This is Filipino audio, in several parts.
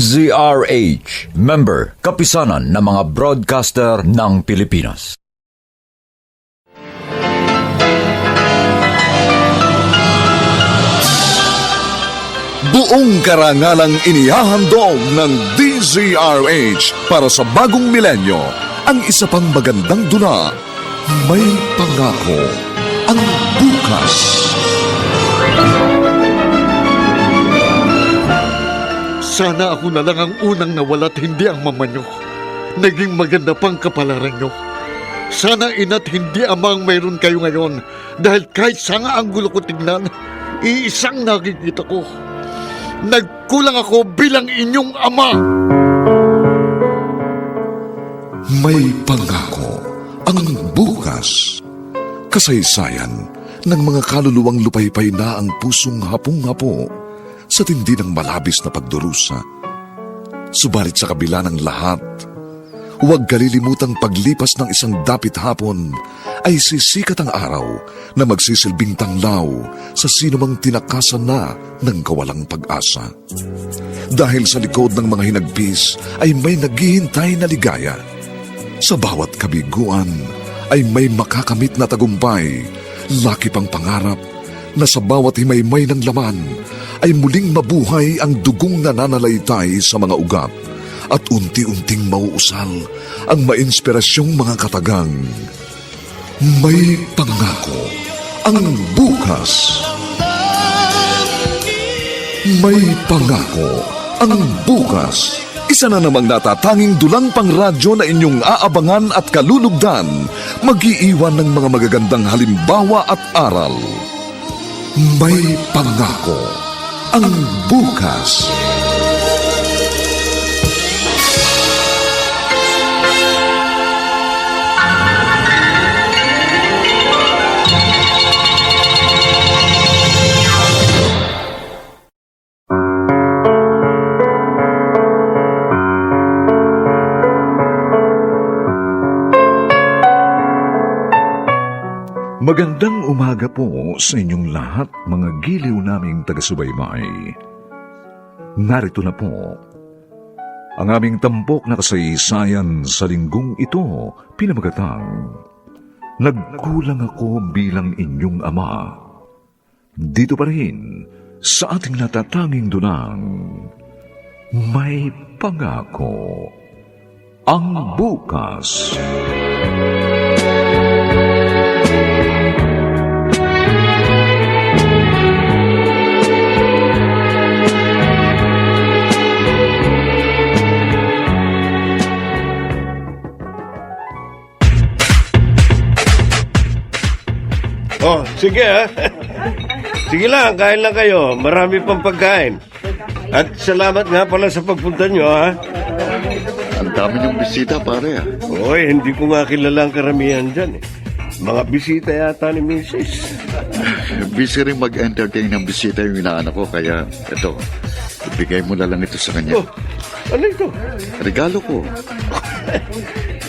DZRH, member, kapisanan ng mga broadcaster ng Pilipinas. Buong karangalang inihahandog ng DZRH para sa bagong milenyo ang isa pang magandang dula, May Pangako ang Bukas. Sana ako na lang ang unang nawala't hindi ang mama nyo. Naging maganda pang kapalaran nyo. Sana ina't hindi ama ang mayroon kayo ngayon dahil kahit sanga ang gulo ko tignan, iisang nakikita ko. Nagkulang ako bilang inyong ama. May Pangako ang Bukas. Kasaysayan ng mga kaluluwang lupaypay na ang pusong hapong-hapo sa tindi ng malabis na pagdurusa. Subalit sa kabila ng lahat, huwag kalilimutang paglipas ng isang dapit hapon ay sisikat ang araw na magsisilbing tanglaw sa sinumang tinakasan na ng kawalang pag-asa. Dahil sa likod ng mga hinagpis ay may naghihintay na ligaya. Sa bawat kabiguan ay may makakamit na tagumpay, laki pang pangarap na sa bawat himaymay ng laman ay muling mabuhay ang dugong nananalaytay sa mga ugat at unti-unting mauusal ang mainspirasyong mga katagang. May Pangako ang Bukas. May Pangako ang Bukas. Isa na namang natatanging dulang pangradyo na inyong aabangan at kalulugdan, mag-iiwan ng mga magagandang halimbawa at aral. May Pangako ang Bukas. Magandang umaga po sa inyong lahat, mga giliw naming taga-subaybay. Narito na po ang aming tampok na kasaysayan sa linggong ito, pinamagatang Nagkulang ako bilang inyong ama. Dito pa rin sa ating natatanging dunang May Pangako ang Bukas. Oh, sige ha. Sige lang, kain lang kayo. Marami pang pagkain. At salamat nga pala sa pagpunta nyo ha. Ang dami ng bisita, pare. Oy, hindi ko nga kilala ang karamihan dyan eh. Mga bisita yata ni Mrs. Busy rin mag-entertain ng bisita yung inaanak ko, kaya ito, ibigay mo na lang ito sa kanya. Oh, ano ito? Regalo ko.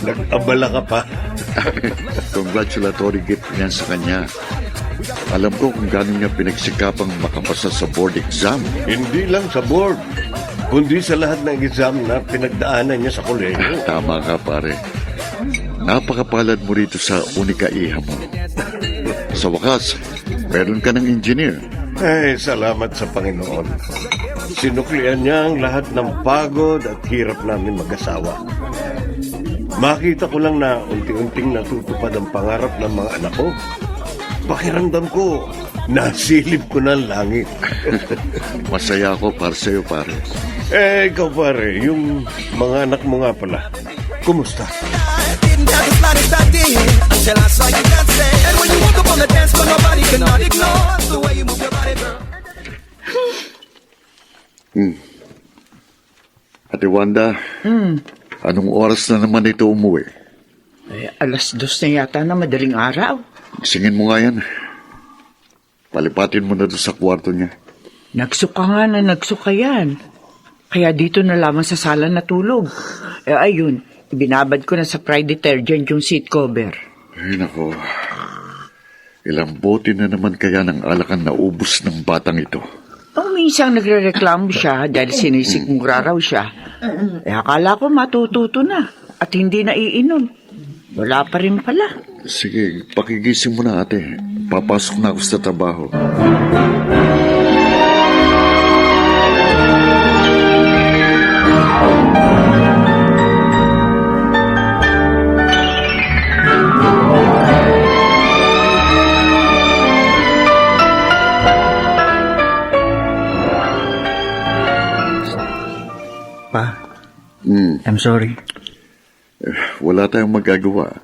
Nag-abala ka pa. Congratulatory gift niyan sa kanya. Alam ko kung gaano niya pinagsikapang makapasa sa board exam. Hindi lang sa board, kundi sa lahat ng exam na pinagdaanan niya sa kolehiyo. Tama ka, pare. Napakapalad mo rito sa unika iha mo. Sa wakas, meron ka ng engineer. Ay, salamat sa Panginoon. Sinuklian niya ang lahat ng pagod at hirap namin mag-asawa. Makita ko lang na unti-unting natutupad ang pangarap ng mga anak ko. Pakiramdam ko, nasilip ko na ang langit. Masaya ako para sa'yo, pare. Ikaw pare, yung mga anak mo nga pala, kumusta? Ate Wanda, anong oras na naman ito umuwi? Ay, 2:00 na yata na madaling araw. Singin mo nga yan. Palipatin mo na doon sa kwarto niya. Nagsuka nga na nagsuka yan. Kaya dito na lamang sa sala natulog. Ayun, ibinabad ko na sa Pride detergent yung seat cover. Ay, nako. Ilang bote na naman kaya ng alakan na ubos ng batang ito. Minsan nagre-reklamo siya dahil sinisigmura raw siya. Akala ko matututo na at hindi na iinom. Wala pa rin pala. Sige, pakigising mo na ate. Papasok na ako sa trabaho. Pa, I'm sorry. Wala tayong magagawa.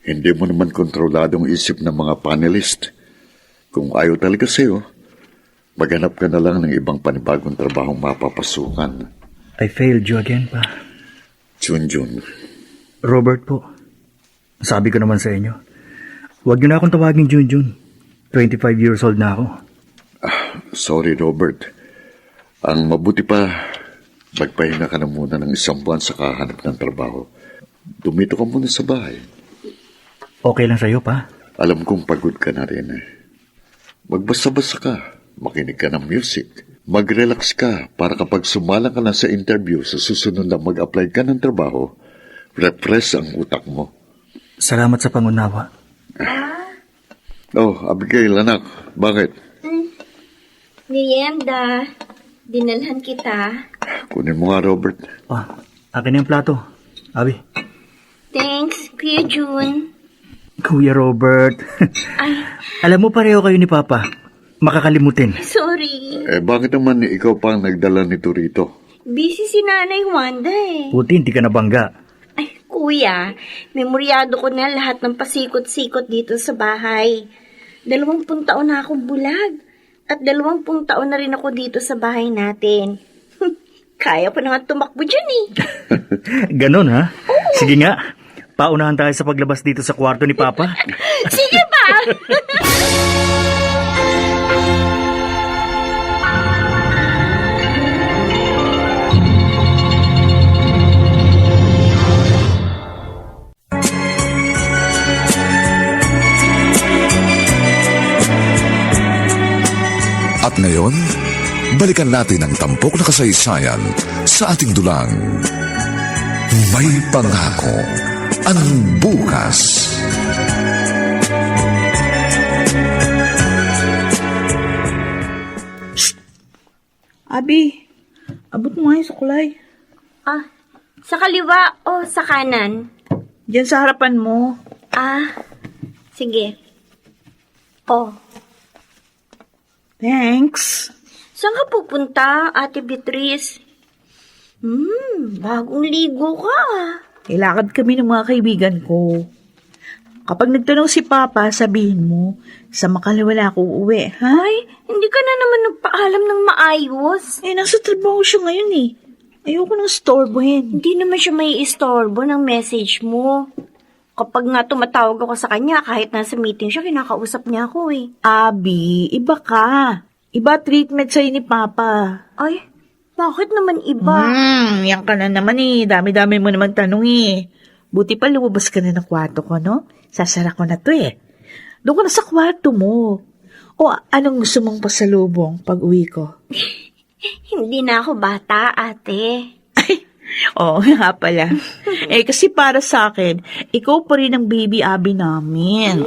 Hindi mo naman kontroladong isip ng mga panelist. Kung ayaw talaga sa'yo, maghanap ka na lang ng ibang panibagong trabahong mapapasukan. I failed you again, pa. Junjun, Robert po, sabi ko naman sa inyo, huwag niyo na akong tawagin Junjun. 25 years old na ako. sorry Robert. Ang mabuti pa, magpahinga ka na muna ng 1 buwan sa kahanap ng trabaho. Dumito ka muna sa bahay. Okay lang sa'yo, pa? Alam kong pagod ka na rin eh. Magbasa-basa ka, makinig ka ng music, mag-relax ka para kapag sumalang ka na sa interview sa susunod na mag-apply ka ng trabaho, refresh ang utak mo. Salamat sa pangunawa. Oh, Abigail, anak, bakit? Merienda, dinalhan kita. Kunin mo nga, Robert. Pa, akin na yung plato. Abi. Thanks, Kuya June. Kuya Robert. Ay, Alam mo, pareho kayo ni Papa. Makakalimutin. sorry. Bakit naman ikaw pa ang nagdala nito rito? Busy si Nanay Wanda eh. Puti, hindi ka nabangga. Ay, Kuya, memoryado ko na lahat ng pasikot-sikot dito sa bahay. 20 taon na akong bulag. At 20 taon na rin ako dito sa bahay natin. Kaya pa na nga tumakbo dyan eh. Ganon, ha? Sige nga. Paunahan tayo sa paglabas dito sa kwarto ni Papa. Sige ba? At ngayon, balikan natin ang tampok na kasaysayan sa ating dulang. May pangako ang bukas. Abi, abot mo nga yung suklay. Ah, sa kaliwa o sa kanan? Diyan sa harapan mo. Ah, sige. Oh, Thanks. saan ka pupunta, Ate Beatrice? Bagong ligo ka. Ilakad kami ng mga kaibigan ko. Kapag nagtanong si Papa, sabihin mo, sa Makala ako uuwi, ha? Ay, hindi ka na naman nagpaalam ng maayos. Nasa trabaho siya ngayon eh. Ayoko nang storbohin. Hindi naman siya may istorbo ng message mo. Kapag nga tumatawag ako sa kanya, kahit nasa meeting siya, kinakausap niya ako eh. Abi, iba ka. Iba treatment sa'yo ni Papa. Ay, bakit naman iba? Yan ka na naman eh. Dami-dami mo naman tanong eh. Buti pa lumabas ka na ng kwarto ko, no? Sasara ko na to eh. Doon ka na sa kwarto mo. O anong gusto mong pasalubong pag uwi ko? Hindi na ako bata, ate. Oo nga pala. Kasi para sa akin, ikaw pa rin ang baby Abi namin.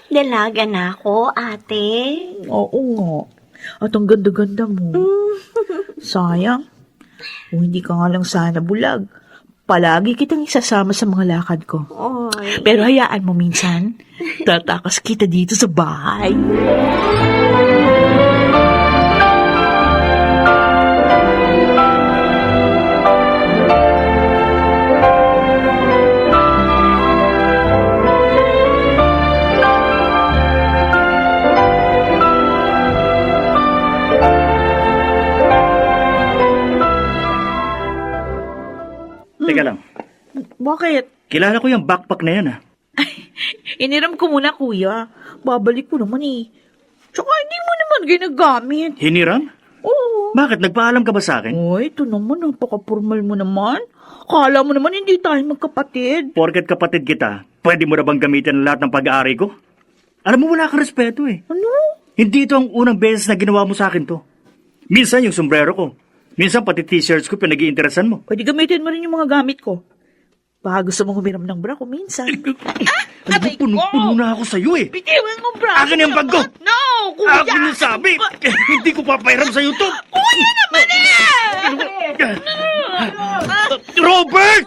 Dalaga na ako, ate. Oo nga. At ang ganda-ganda mo. Sayang. Kung hindi ka nga lang sana bulag, palagi kitang isasama sa mga lakad ko. Oy. Pero hayaan mo minsan, tatakas kita dito sa bahay. Teka lang. Bakit? Kilala ko yung backpack na yan, ha? Iniram ko muna, kuya. Babalik ko naman eh. Tsaka hindi mo naman ginagamit. Hiniram? Oo. Bakit? Nagpaalam ka ba sa akin? Ay, ito naman, napaka-formal mo naman. Kala mo naman hindi tayo magkapatid. Porket kapatid kita, pwede mo na bang gamitin ang lahat ng pag-aari ko? Alam mo, wala kang respeto eh. Ano? Hindi ito ang unang beses na ginawa mo sa akin to. Minsan yung sombrero ko. Minsan pati t-shirts ko pinag-iinteresan mo. Pwede gamitin mo rin yung mga gamit ko. Baka gusto mong humiram ng bra ko minsan. Alam mo, punong-puno na ako sa'yo eh. Bitiwan mo, bra. Akin yung bag ko. No, kuya. Akin yung sabi. Hindi ko papairam sa'yo to. Kuya naman Robert!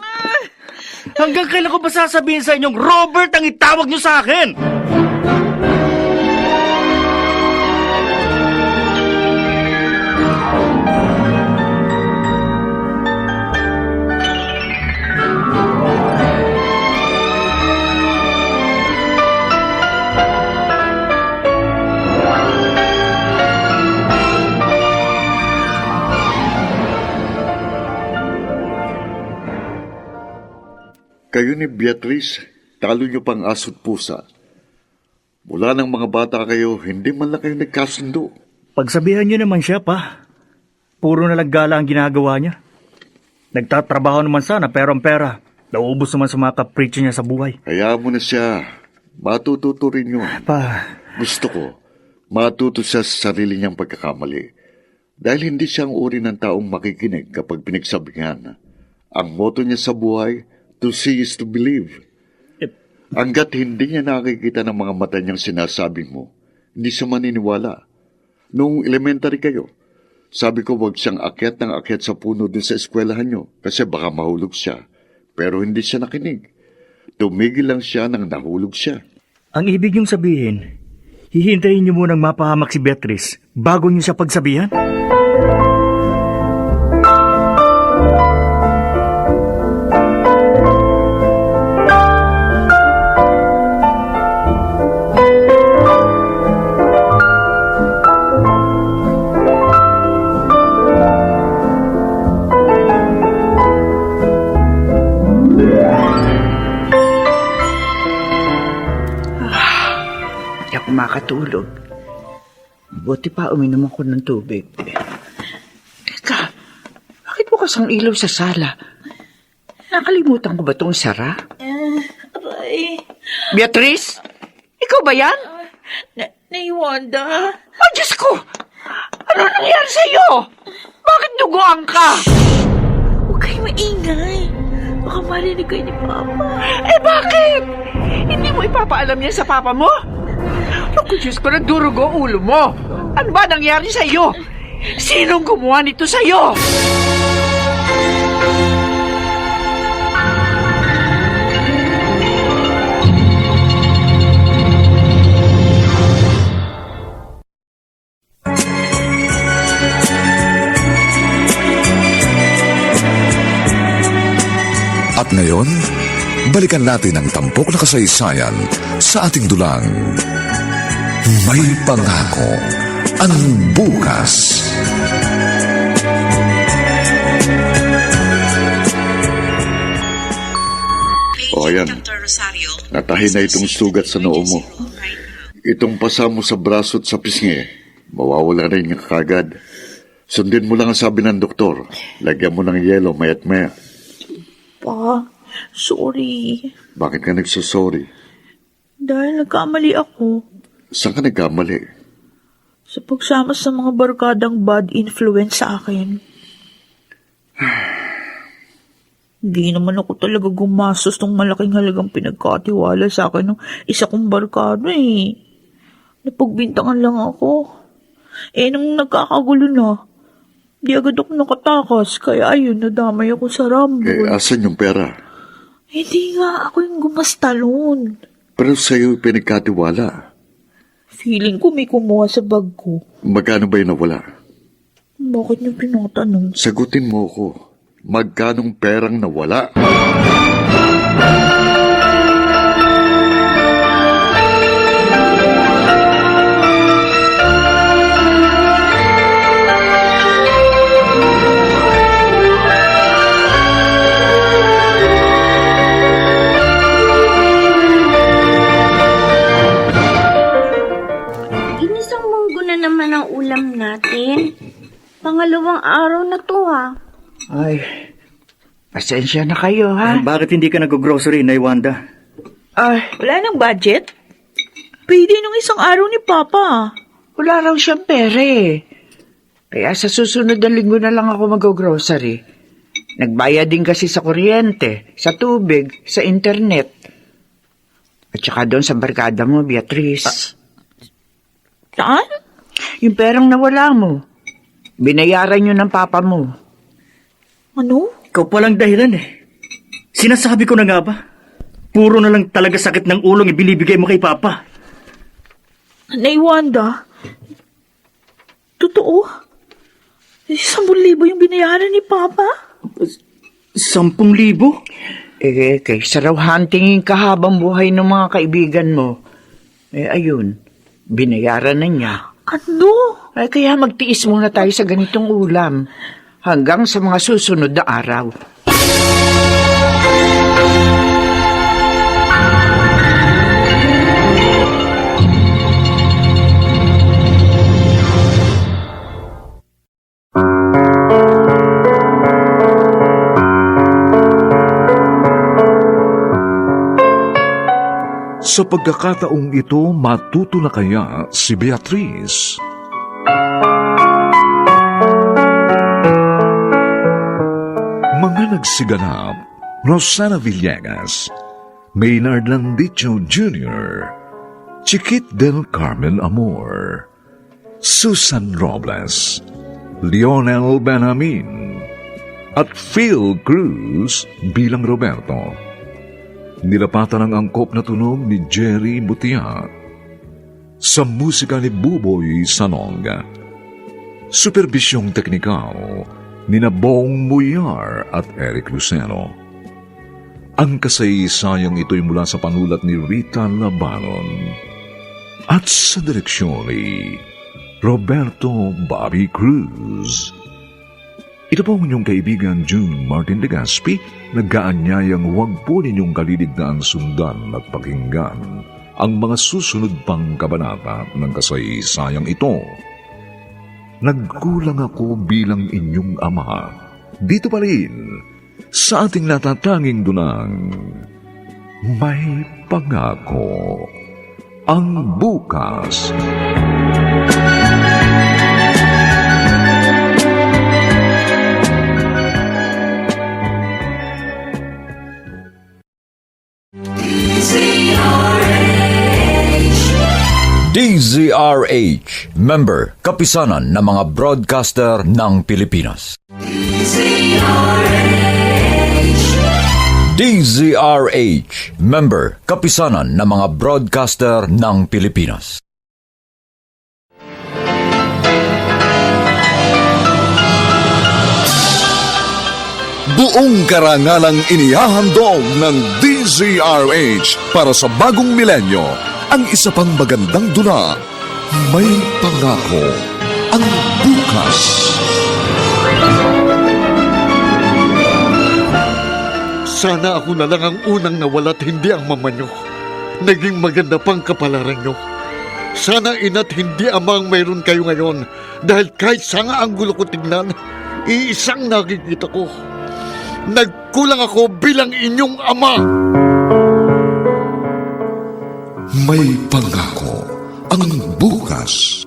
Hanggang kailan ko ba sasabihin sa inyong Robert ang itawag niyo sa akin? Kayo ni Beatrice, talo niyo pang aso't pusa. Mula ng mga bata kayo, hindi man lang kayo nagkasundo. Pagsabihan niyo naman siya, pa. Puro na lang gala ang ginagawa niya. Nagtatrabaho naman sana pero ang pera, nauubos naman sa mga kapritsyo niya sa buhay. Kaya mo na siya. Matututo rin yun. Pa, Gusto ko, matuto siya sa sarili niyang pagkakamali. Dahil hindi siya ang uri ng taong makikinig kapag pinagsabihan. Ang motto niya sa buhay, to see is to believe. Hanggat hindi niya nakikita ng mga mata niyang sinasabi mo, hindi siya maniniwala. Noong elementary kayo, sabi ko wag siyang akyat ng akyat sa puno din sa eskwelahan niyo kasi baka mahulog siya. Pero hindi siya nakinig. Tumigil lang siya nang nahulog siya. ang ibig niyong sabihin, hihintayin niyo munang mapahamak si Beatrice bago niyo siya pagsabihan? Hindi ako makatulog. Buti pa uminom ako ng tubig. Teka, bakit bukas ang ilaw sa sala? Nakalimutan ko ba itong sara? Aray. Beatrice? Ikaw ba yan? Naiwanda. Oh, Diyos ko! Ano nangyari sa'yo? Bakit duguan ka? Huwag kayo maingay. Baka marinig kayo ni Papa. Eh bakit? Hindi mo ipapaalam niya sa papa mo? Naku, Diyos ko, nagdurugo ang ulo mo. Ano ba nangyari sa'yo? Sinong gumawa nito sa'yo? At ngayon, balikan natin ang tampok na kasaysayan sa ating dulang. May pangako ang bukas. O ayan, natahi na itong sugat sa noo mo. Itong pasa mo sa braso at sa pisngi, mawawala rin yung kagad. Sundin mo lang ang sabi ng doktor. Lagyan mo ng yelo mayat maya. Pa, sorry. Bakit ka nagsasorry? Dahil nagkamali ako Saan ka nagkamali? sa pagsama sa mga barkadang bad influence sa akin. Hindi naman ako talaga gumastos ng malaking halagang pinagkatiwala sa akin ng isa kong barkada eh. Napagbintangan lang ako. Eh, nung nagkakagulo na, di agad ako nakatakas. Kaya ayun, nadamay ako sa rumble. Asan yung pera? Hindi nga, ako yung gumastalon. Pero sa'yo pinagkatiwala. Feeling ko may kumuha sa bag ko. Magkano ba yung nawala? Bakit niyo pinatanong? Sagutin mo ko. Magkanong perang nawala? Inisang munggo na naman ang ulam natin. Pangalawang araw na to Ay, pasensya na kayo, ha? Bakit hindi ka nag-grocery, Naiwanda? Ay, Wala nang budget? Pwede nung isang araw ni Papa. Wala raw siyang pera eh. Kaya sa susunod na linggo na lang ako mag-grocery. Nagbayad din kasi sa kuryente, sa tubig, sa internet. At saka doon sa barkada mo, Beatrice. Saan? Yung perang nawala mo. Binayaran yun ng papa mo. Ano? Ikaw palang dahilan eh. Sinasabi ko na nga ba? Puro na lang talaga sakit ng ulong ibinibigay mo kay Papa. Nay Wanda? Totoo? 10,000 yung binayaran ni Papa? 10,000? Kaysa raw huntingin ka habang buhay ng mga kaibigan mo. Ayun, binayaran na niya. Ano? Kaya magtiis muna tayo sa ganitong ulam. Hanggang sa mga susunod na araw. Sa pagkakataong ito, matuto na kaya si Beatrice? Mga nagsiganap, Rosana Villegas, Maynard Landicho Jr., Chiquit del Carmen Amor, Susan Robles, Lionel Benjamin, at Phil Cruz bilang Roberto. Nilapatan ang angkop na tunog ni Jerry Butia. Sa musika ni Buboy Sanonga. Superbisyong teknikal ni Bong Muyar at Eric Lucero. Ang kasaysayang ito'y mula sa panulat ni Rita Labanon at sa direksyon ni Roberto Bobby Cruz. Ito po ang inyong kaibigan June Martin Legaspi, nag-aanyayang huwag po ninyong kaliligtaan sundan at pakinggan ang mga susunod pang kabanata ng kasaysayang ito. Nagkulang ako bilang inyong ama. Dito pa rin, sa ating natatanging dunang, may pangako ang bukas. DZRH, member, kapisanan ng mga broadcaster ng Pilipinas. DZRH, member, kapisanan ng mga broadcaster ng Pilipinas. Buong karangalang inihahandog ng DZRH para sa bagong milenyo ang isa pang magandang dula, May Pangako ang Bukas. Sana ako na lang ang unang nawala at hindi ang mama nyo. Naging maganda pang kapalaran nyo. Sana ina't hindi ama ang mayroon kayo ngayon dahil kahit sanga ang gulo ko tignan, iisang nakikita ko. Nagkulang ako bilang inyong ama. May Pangako ang Bukas.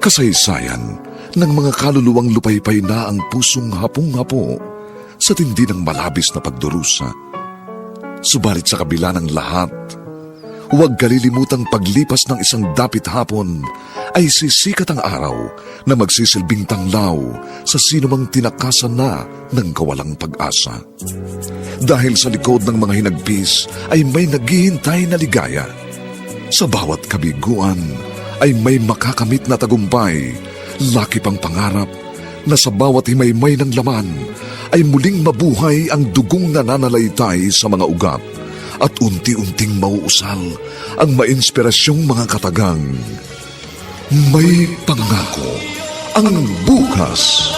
Kasaysayan ng mga kaluluwang lupaypay na ang pusong hapong-hapo sa tindi ng malabis na pagdurusa. Subalit sa kabila ng lahat, huwag kalilimutang paglipas ng isang dapit hapon ay sisikat ang araw na magsisilbing tanglaw sa sinumang tinakasan na ng kawalang pag-asa. Dahil sa likod ng mga hinagpis ay may naghihintay na ligaya. Sa bawat kabiguan ay may makakamit na tagumpay, laki pang pangarap na sa bawat himaymay ng laman ay muling mabuhay ang dugong nananalaytay sa mga ugat at unti-unting mauusal ang mainspirasyong mga katagang. May Pangako ang Bukas.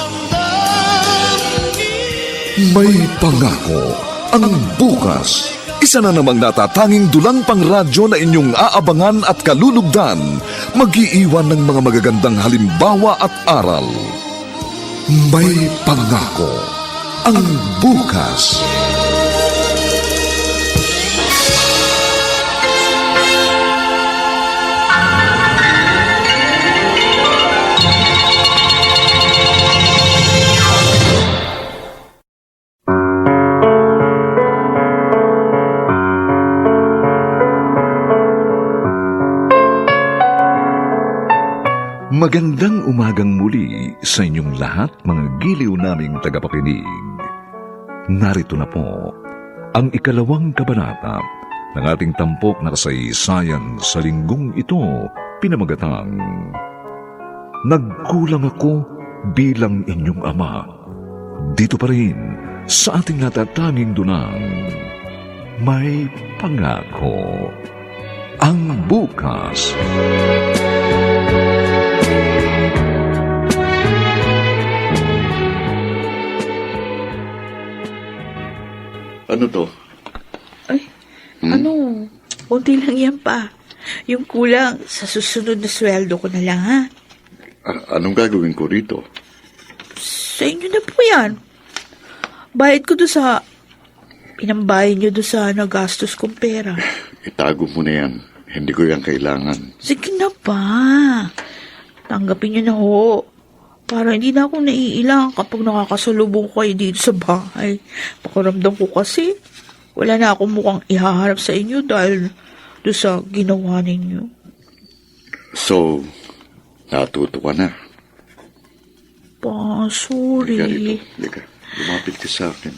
May Pangako ang Bukas. Isa na namang natatanging dulang pangradyo na inyong aabangan at kalulugdan, mag-iiwan ng mga magagandang halimbawa at aral. May Pangako ang Bukas. Magandang umagang muli sa inyong lahat, mga giliw naming tagapakinig. Narito na po ang ikalawang kabanata ng ating tampok na kasaysayan sa linggong ito, pinamagatang Nagkulang ako bilang inyong ama. Dito pa rin sa ating natatanging dunang May Pangako. Ang bukas. Ano to? Ay, ano? Kunti lang yan pa. Yung kulang, sa susunod na sweldo ko na lang, ha? Anong gagawin ko rito? Sa inyo na po yan. Bayad ko doon sa... Pinambayad nyo doon sa nagastos kong pera. Itago mo na yan. Hindi ko yan kailangan. Sige na ba? Tanggapin nyo na ho. Para hindi na ako naiilang kapag nakakasalubong ko kayo dito sa bahay. Pakiramdam ko kasi, wala na akong mukhang ihaharap sa inyo dahil doon sa ginawa ninyo. So, natuto ka na. Pa, sorry. Lika, lumapit ka sa akin.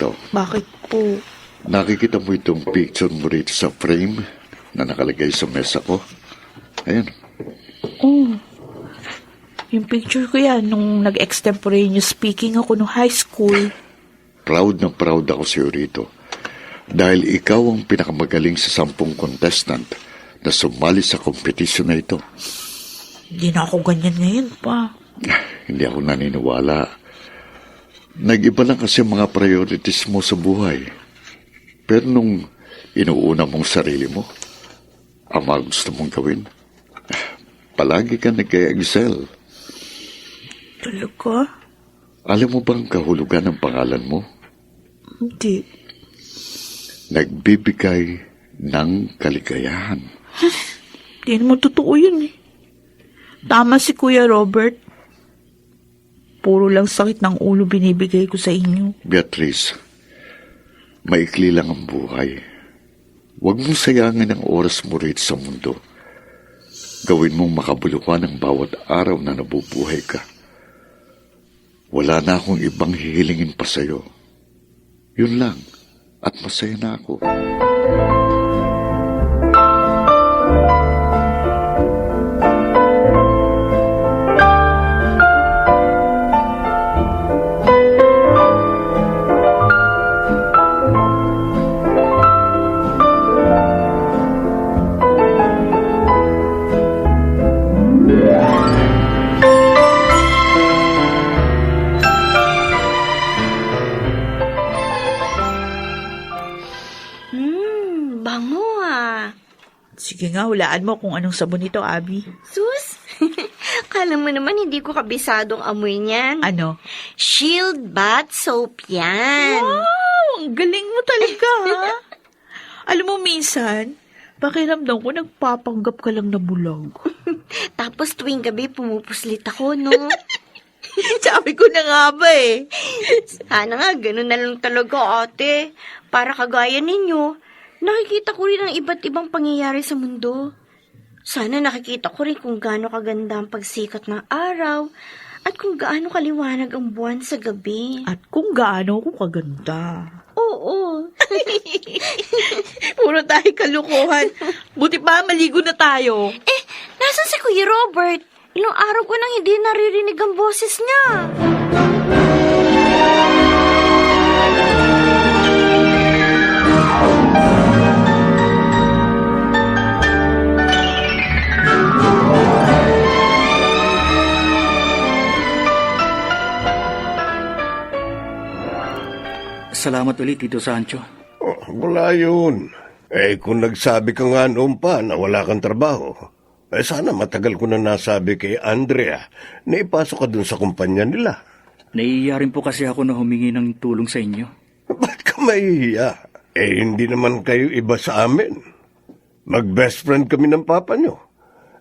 Ito, Bakit po? nakikita mo itong picture mo rito sa frame na nakalagay sa mesa ko? Ayan. Oh, yung picture ko yan nung nag-extemporaneous speaking ako nung high school. Proud na proud ako sa'yo rito. Dahil ikaw ang pinakamagaling sa 10 contestant na sumali sa kompetisyon na ito. Hindi na ako ganyan ngayon pa. Hindi ako naniniwala. Nag-iba lang kasi mga priorities mo sa buhay. Pero nung inuuna mong sarili mo, ang mga gusto mong gawin, palagi ka nag-excel. Talaga? Alam mo bang kahulugan ng pangalan mo? Hindi. Nagbibigay ng kaligayahan. Hindi naman totoo yun eh. Tama si Kuya Robert. Puro lang sakit ng ulo binibigay ko sa inyo. Beatrice, maikli lang ang buhay. Huwag mong sayangin ang oras mo rito sa mundo. Gawin mong makabulukan ang bawat araw na nabubuhay ka. Wala na akong ibang hihilingin pa sa'yo. Yun lang, at masaya na ako. Bango ah. Sige nga, hulaan mo kung anong sabon ito, Abby. Sus, kala mo naman hindi ko kabisadong amoy niyan. Ano? Shield bath soap yan. Wow! Ang galing mo talaga, ha? Alam mo, minsan, pakiramdam ko nagpapanggap ka lang na bulag. Tapos tuwing gabi pumupuslit ako, no? Sabi ko na nga ba eh. Sana nga, ganun na lang talaga, ate. Para kagaya ninyo, nakikita ko rin ang iba't ibang pangyayari sa mundo. Sana nakikita ko rin kung gaano kaganda ang pagsikat ng araw at kung gaano kaliwanag ang buwan sa gabi. At kung gaano ko kaganda. Oo. Puro tayo kalukuhan. Buti pa, maligo na tayo. Nasaan si Kuya Robert? Ilang araw ko nang hindi naririnig ang boses niya. Salamat ulit, Tito Sancho. Oh, wala yun. Kung nagsabi ka nga noon pa na wala kang trabaho, sana matagal ko na nasabi kay Andrea na ipasok ka dun sa kumpanya nila. Naiiya rin po kasi ako na humingi ng tulong sa inyo. Ba't ka mahihiya? Hindi naman kayo iba sa amin. Mag-best friend kami ng papa nyo.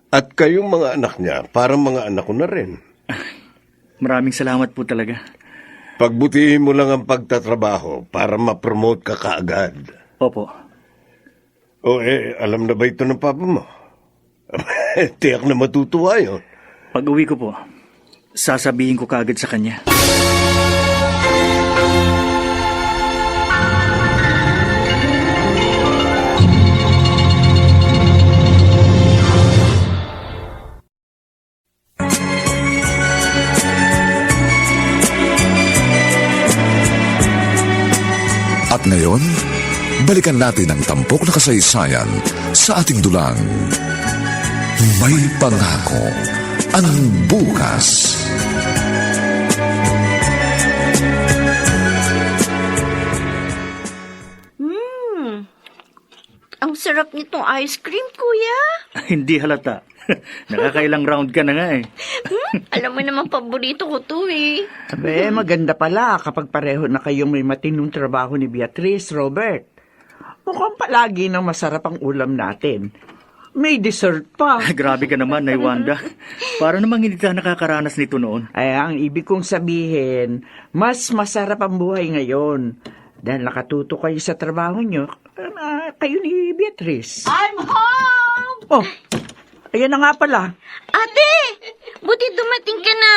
At kayong mga anak niya, parang mga anak ko na rin. Maraming salamat po talaga. Pagbutihin mo lang ang pagtatrabaho para ma-promote ka kaagad. Opo. Alam na ba ito ng papa mo? Tiyak na matutuwa yun. Pag uwi ko po, sasabihin ko kaagad sa kanya. At ngayon, balikan natin ang tampok na kasaysayan sa ating dulang. May pangako ang bukas. Ang sarap nitong ice cream, kuya. Hindi halata. Nakakailang round ka na nga eh. Alam mo naman, paborito ko to eh. Abe, maganda pala kapag pareho na kayong may matinong trabaho ni Beatrice, Robert. Mukhang palagi nang masarap ang ulam natin. May dessert pa. Grabe ka naman, Nay Wanda. Para namang hindi ka nakakaranas nito noon. Ay, ang ibig kong sabihin, mas masarap ang buhay ngayon. Dahil nakatuto kayo sa trabaho nyo, kayo ni Beatrice. I'm home! Oh, ayan na nga pala. Ate! Buti dumating ka na.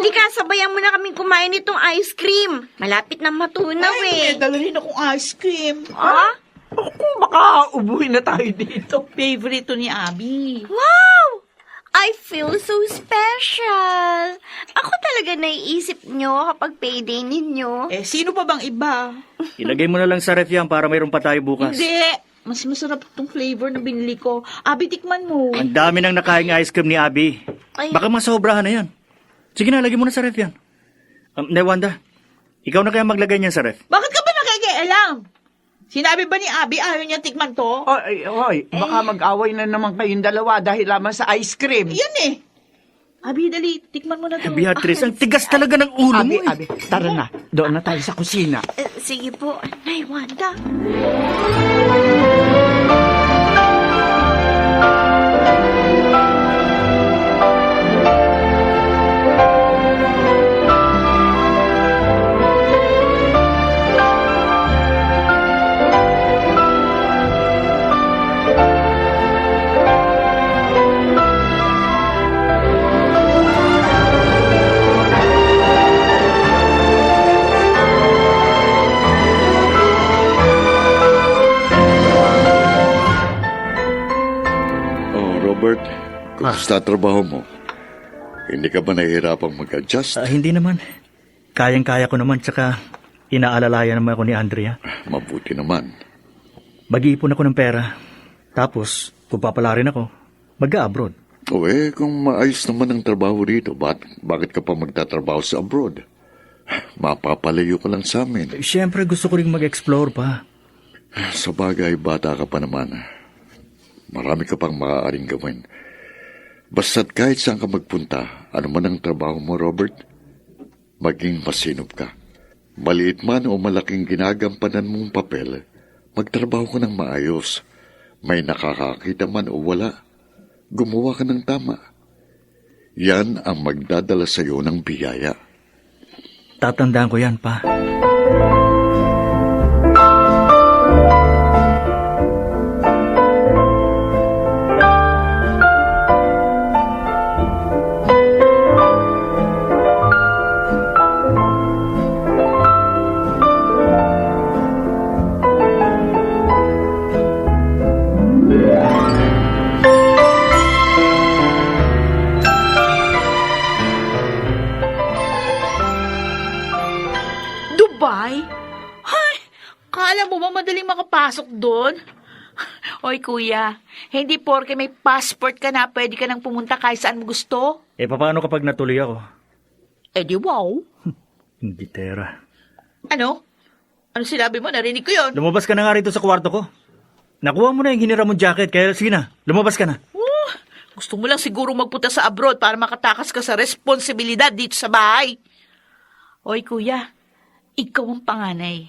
Lika, sabayan mo na kaming kumain nitong ice cream. Malapit na matunaw eh. Dala rin akong ice cream. Ha? Kung baka ubuhin na tayo dito. Favorite to ni Abby. Wow! I feel so special. Ako talaga naiisip nyo kapag payday ninyo. Sino pa bang iba? Ilagay mo na lang sa ref yan para mayroon pa tayo bukas. Hindi. Mas masarap itong flavor na binili ko. Abby, tikman mo. Ang dami nang nakaing ice cream ni Abby. Ay. Baka masobrahan na yan. Sige na, lagay mo na sa ref yan. Nay Wanda, ikaw na kaya maglagay niyan sa ref. Bakit ka ba nakikialam? Sinabi ba ni Abby ayaw niya tikman to? Hoy, baka mag-away na naman kayong dalawa dahil lamang sa ice cream. Yan eh. Abby, dali, tikman mo na to. Beatrice, ang tigas talaga ng ulo mo eh. Abi, tara na. Doon na tayo sa kusina. Sige po, Nay Wanda. Robert, kumusta trabaho mo? Hindi ka ba nahihirapang mag-adjust? Hindi naman. Kayang-kaya ko naman, tsaka inaalalayan naman ako ni Andrea. Mabuti naman. Mag-iipon ako ng pera. Tapos, kung papalarin ako, mag-abroad. O kung maayos naman ang trabaho rito, bakit ka pa magtatrabaho sa abroad? Mapapalayo ka lang sa amin. Siyempre, gusto ko rin mag-explore pa. Sa bagay, bata ka pa naman. Marami ka pang maaaring gawin. Basta't kahit saan ka magpunta, ano man ang trabaho mo, Robert, maging masinop ka. Maliit man o malaking ginagampanan mong papel, magtrabaho ka ng maayos. May nakakakita man o wala, gumawa ka ng tama. Yan ang magdadala sa iyo ng biyaya. Tatandaan ko yan, pa. Dubai? Ay, kala mo ba madaling makapasok doon? Oy, kuya, hindi porke may passport ka na, pwede ka nang pumunta kahit saan mo gusto? Paano kapag natuloy ako? Di wow. Hindi, Tera. Ano? Ano sinabi mo? Narinig ko yun. Lumabas ka na nga rito sa kwarto ko. Nakuha mo na yung hinira mong jacket, kaya sige na, lumabas ka na. Gusto mo lang siguro magpunta sa abroad para makatakas ka sa responsibilidad dito sa bahay. Oy, kuya, ikaw ang panganay.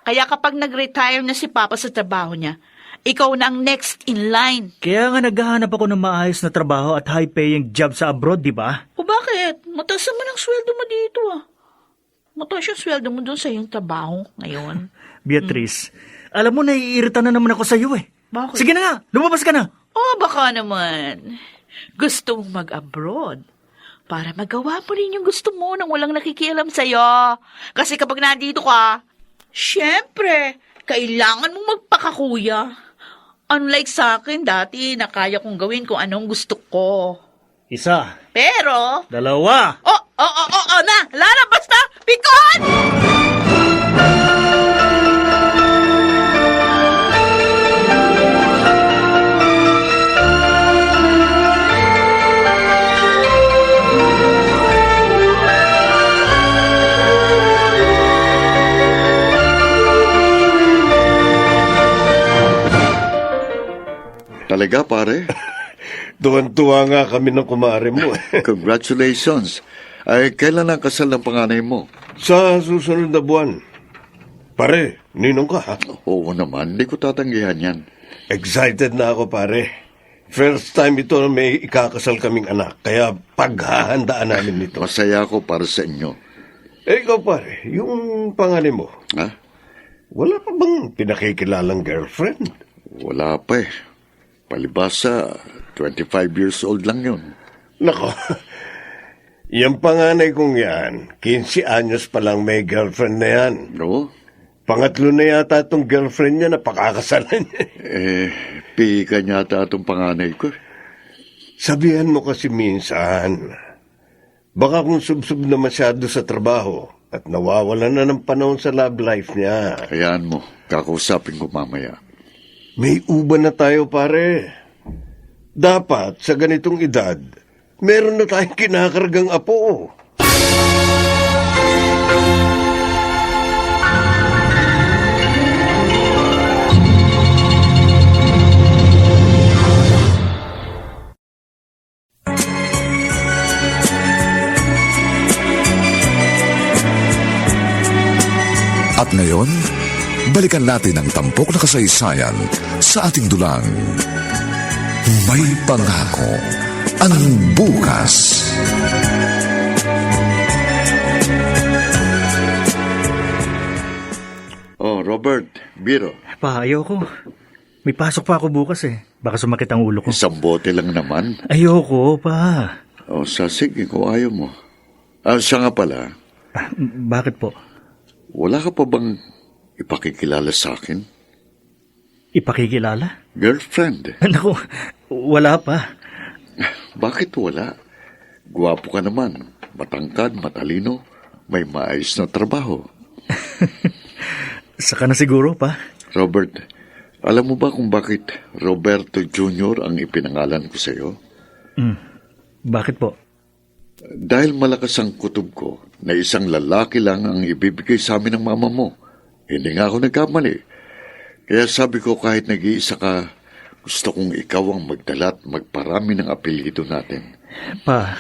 Kaya kapag nag-retire na si Papa sa trabaho niya, ikaw na ang next in line. Kaya nga naghahanap ako ng maayos na trabaho at high-paying job sa abroad, di ba? O bakit? Mataas naman ang sweldo mo dito Mataas yung sweldo mo doon sa iyong trabaho ngayon. Beatrice, alam mo, naiirita na naman ako sa iyo eh. Bakit? Sige na nga, lumabas ka na. baka naman. Gusto mong mag-abroad para magawa mo rin yung gusto mo nang walang nakikialam sa'yo. Kasi kapag nandito ka, syempre, kailangan mong magpakakuya. Unlike sa akin dati na kaya kong gawin kung anong gusto ko. Isa, Pero, dalawa. na, lalabas na, pikon! Talaga, pare? Tuwan-tuwa nga kami ng kumare mo. Congratulations. Ay, kailan ang kasal ng panganay mo? Sa susunod na buwan. Pare, ninong ka ha? Oo naman, hindi ko tatanggihan yan. Excited na ako pare. First time ito na may ikakasal kaming anak. Kaya paghahandaan namin nito. Masaya ako para sa inyo. Ikaw pare, yung panganay mo, Ha? wala pa bang pinakikilalang girlfriend? Wala pa eh. Palibasa, 25 years old lang yun. Nako, yung panganay kong yan, 15 anyos pa lang may girlfriend na yan. No? Pangatlo na yata itong girlfriend niya na pakakasalan niya. Pika niya ata itong panganay ko. Sabihan mo kasi minsan, baka kung subsub na masyado sa trabaho at nawawalan na ng panahon sa love life niya. Hayaan mo, kakausapin ko mamaya. May uban na tayo pare. Dapat sa ganitong edad, meron na tayong kinakargang apo. At ngayon, balikan natin ang tampok na kasaysayan sa ating dulang. May pangako ang bukas. Oh, Robert, Biro, Pa, ayoko. May pasok pa ako bukas eh. Baka sumakit ang ulo ko. isang bote lang naman. Ayoko, pa. O, sige kung ayaw mo. Siya nga pala, Bakit po? wala ka pa bang ipakikilala sa akin? Ipakikilala? Girlfriend? Naku, wala pa. Bakit wala? Gwapo ka naman, matangkad, matalino, may maayos na trabaho. Saka na siguro, pa. Robert, alam mo ba kung bakit Roberto Jr. ang ipinangalan ko sa iyo? Bakit po? Dahil malakas ang kutob ko na isang lalaki lang ang ibibigay sa amin ng mama mo. Hindi nga ako nagkamali. Kaya sabi ko kahit nag-iisa ka, gusto kong ikaw ang magdala at magparami ng apelyido natin. Pa,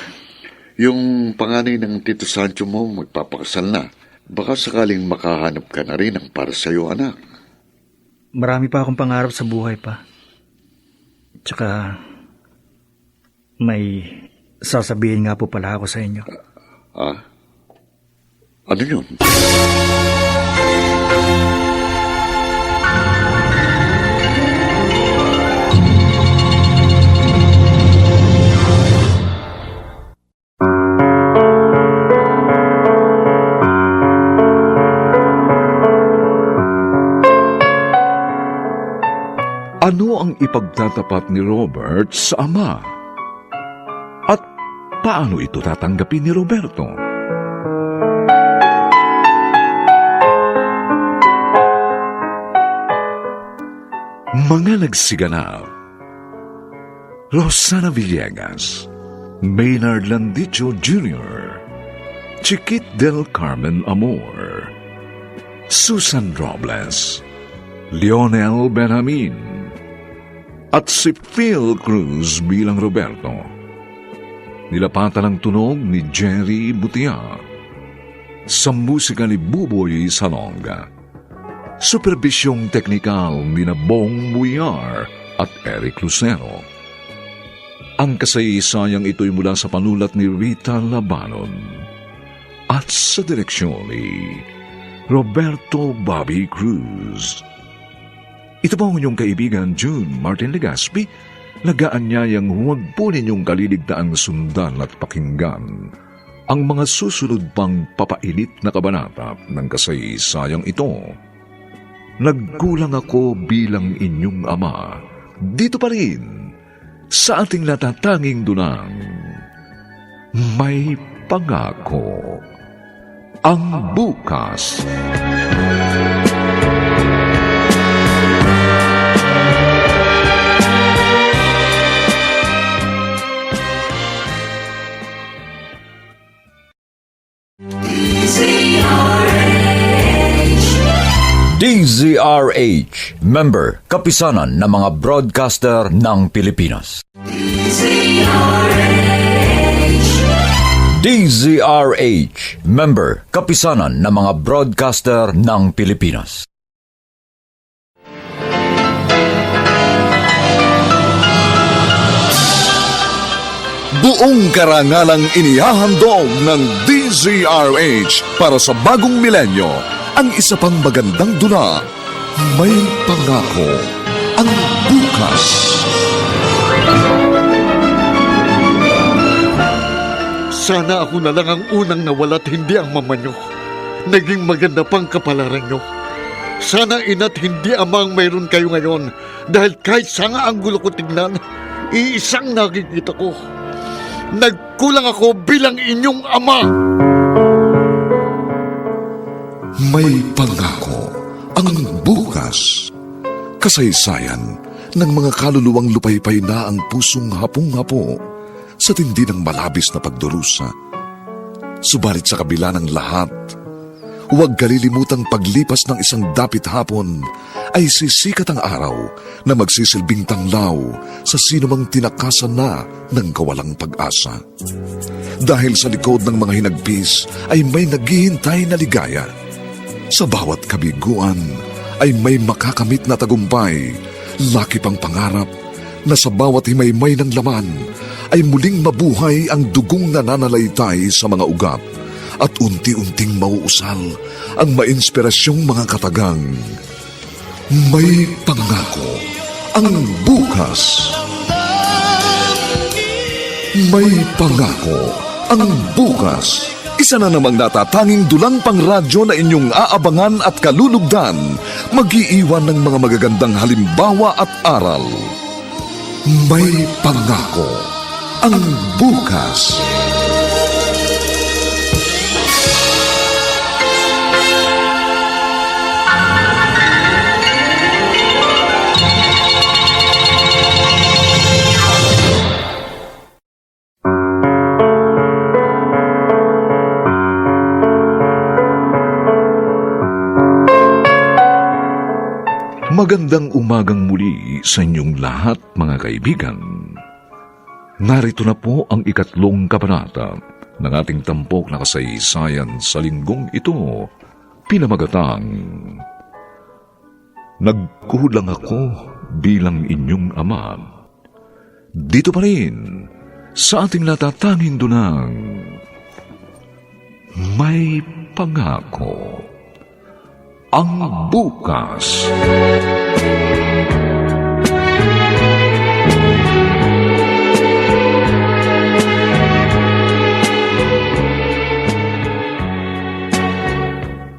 Yung panganay ng Tito Sancho mo magpapakasal na. Baka sakaling makahanap ka na rin ng para sa iyo, anak. marami pa akong pangarap sa buhay, pa. Tsaka, may sasabihin nga po pala ako sa inyo. Ano yun? Ano ang ipagtatapat ni Robert sa ama? At paano ito tatanggapin ni Roberto? Mga nagsiganap: Rosana Villegas, Maynard Landicho Jr., Chiquit del Carmen Amor, Susan Robles, Lionel Benjamin, at si Phil Cruz bilang Roberto. Nilapatan ang tunog ni Jerry Butia. Sa musika ni Buboy Salonga. Superbisyong teknikal ni Bong Buyar at Eric Lucero. Ang kasaysayang ito'y mula sa panulat ni Rita Labanon at sa direksyon ni Roberto Bobby Cruz. Ito po ang inyong kaibigan June Martin Legaspi lagaan niyayang huwag po ninyong kaliligtaang sundan at pakinggan ang mga susunod pang papailit na kabanata ng kasaysayang ito. Nagkulang ako bilang inyong ama, dito pa rin sa ating natatanging dunang may pangako ang bukas. DZRH, member, kapisanan ng mga broadcaster ng Pilipinas. DZRH, member, kapisanan ng mga broadcaster ng Pilipinas. Buong karangalang inihahandog ng DZRH para sa bagong milenyo ang isa pang magandang dula, May Pangako ang Bukas. Sana ako na lang ang unang nawala at hindi ang mama nyo. Naging maganda pang kapalaran nyo. Sana ina't hindi amang mayroon kayo ngayon dahil kahit sanga ang gulo ko tignan, iisang nakikita ko. Nagkulang ako bilang inyong ama. May Pangako ang Bukas. Kasaysayan ng mga kaluluwang lupaypay na ang pusong hapong-hapo sa tindi ng malabis na pagdurusa. Subalit sa kabila ng lahat, huwag kalilimutang paglipas ng isang dapit hapon ay sisikat ang araw na magsisilbing tanglaw sa sinumang tinakasan na ng kawalang pag-asa. Dahil sa likod ng mga hinagpis ay may naghihintay na ligaya. Sa bawat kabiguan ay may makakamit na tagumpay, laki pang pangarap na sa bawat himaymay ng laman ay muling mabuhay ang dugong nananalaytay sa mga ugat at unti-unting mauusal ang mainspirasyong mga katagang. May Pangako ang Bukas. May Pangako ang Bukas. Isa na namang natatanging dulang pangradyo na inyong aabangan at kalulugdan, mag-iiwan ng mga magagandang halimbawa at aral. May Pangako ang Bukas. Magandang umagang muli sa inyong lahat, mga kaibigan. Narito na po ang ikatlong kabanata ng ating tampok na kasaysayan sa linggong ito, pinamagatang Nagkulang ako bilang inyong ama. Dito pa rin sa ating natatanging dunang May Pangako ang Bukas.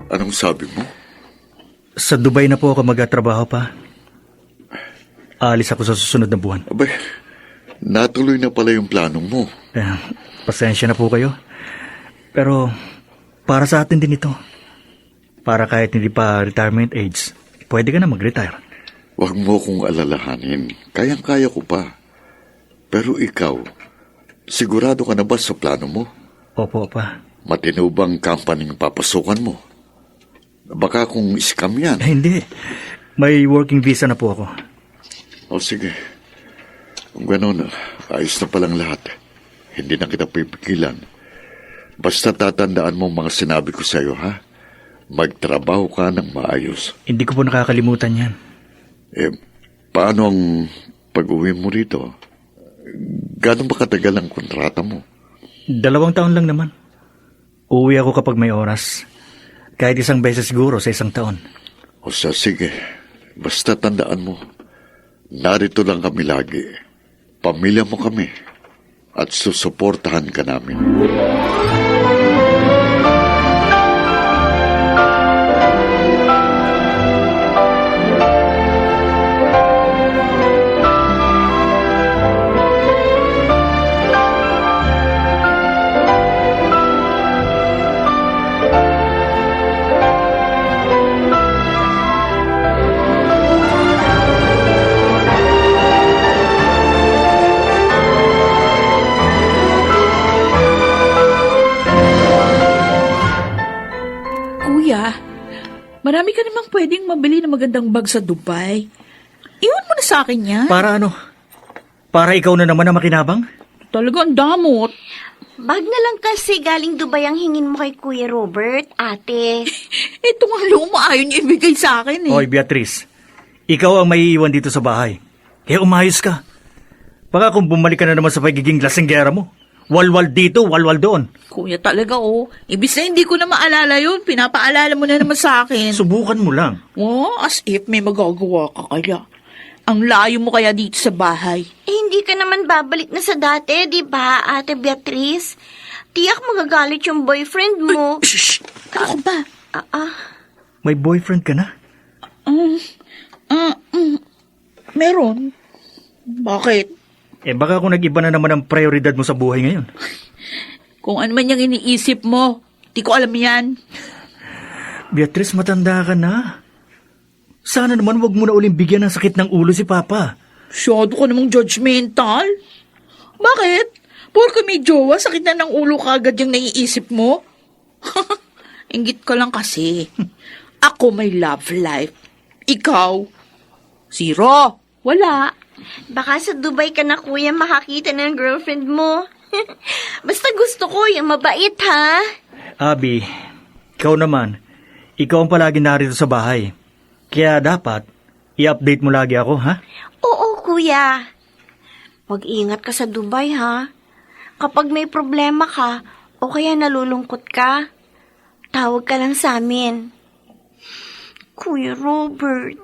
Anong sabi mo? Sa Dubai na po ako magtatrabaho pa. Aalis ako sa susunod na buwan. Abay, natuloy na pala yung planong mo. Pasensya na po kayo. Pero para sa atin din ito. Para kahit hindi pa retirement age, pwede ka na mag-retire. Huwag mo kong alalahanin. Kayang-kaya ko pa. Pero ikaw, sigurado ka na ba sa plano mo? Opo, pa. Matino bang company papasukan mo? Baka kung scam yan. Hindi. May working visa na po ako. O sige. Kung gano'n, ayos na palang lahat. Hindi na kita pipigilan. Basta tatandaan mo mga sinabi ko sa'yo, ha? Magtrabaho ka ng maayos. Hindi ko po nakakalimutan yan. Paano ang pag-uwi mo rito? Gano'n ba katagal ang kontrata mo? 2 taon lang naman. Uuwi ako kapag may oras. Kahit isang beses siguro sa 1 taon. O siya, sige. Basta tandaan mo, narito lang kami lagi. Pamilya mo kami at susuportahan ka namin. Kuya, marami ka namang pwedeng mabili ng magandang bag sa Dubai. Iwan mo na sa akin yan. Para ano? Para ikaw na naman ang makinabang? Talagang damot. Bag na lang kasi galing Dubai ang hingin mo kay Kuya Robert, ate. Ito nga luma, ayaw niya ibigay sa akin eh. Hoy, Beatrice. Ikaw ang maiiwan dito sa bahay. Kaya umayos ka. Baka kung bumalik ka na naman sa pagiging lasinggera mo. Walwal dito, walwal doon. Kuya talaga Ibig na hindi ko na maalala yun, pinapaalala mo na naman sa akin. Subukan mo lang. Oh, as if may magagawa ka kaya. Ang layo mo kaya dito sa bahay. Hindi ka naman babalik na sa dati, di ba, ate Beatrice? Tiyak magagalit yung boyfriend mo. Shh! Ano ka ba? May boyfriend ka na? Meron. Bakit? Baka kung nag-iba na naman ang prioridad mo sa buhay ngayon. Kung ano man yung iniisip mo, di ko alam yan. Beatrice, matanda ka na. Sana naman wag mo na uling bigyan ng sakit ng ulo si Papa. Masyado ka namang judgmental. Bakit? Porke may jowa, sakit na ng ulo kagad yung naiisip mo? Inggit ka lang kasi. Ako may love life. Ikaw? Zero. Wala. Baka sa Dubai ka na, kuya, makakita ng girlfriend mo. Basta gusto ko yung mabait, ha? Abby, ikaw naman. Ikaw ang palagi narito sa bahay. Kaya dapat, i-update mo lagi ako, ha? Oo, kuya. Mag-ingat ka sa Dubai, ha? Kapag may problema ka o kaya nalulungkot ka, tawag ka lang sa amin. Kuya Robert,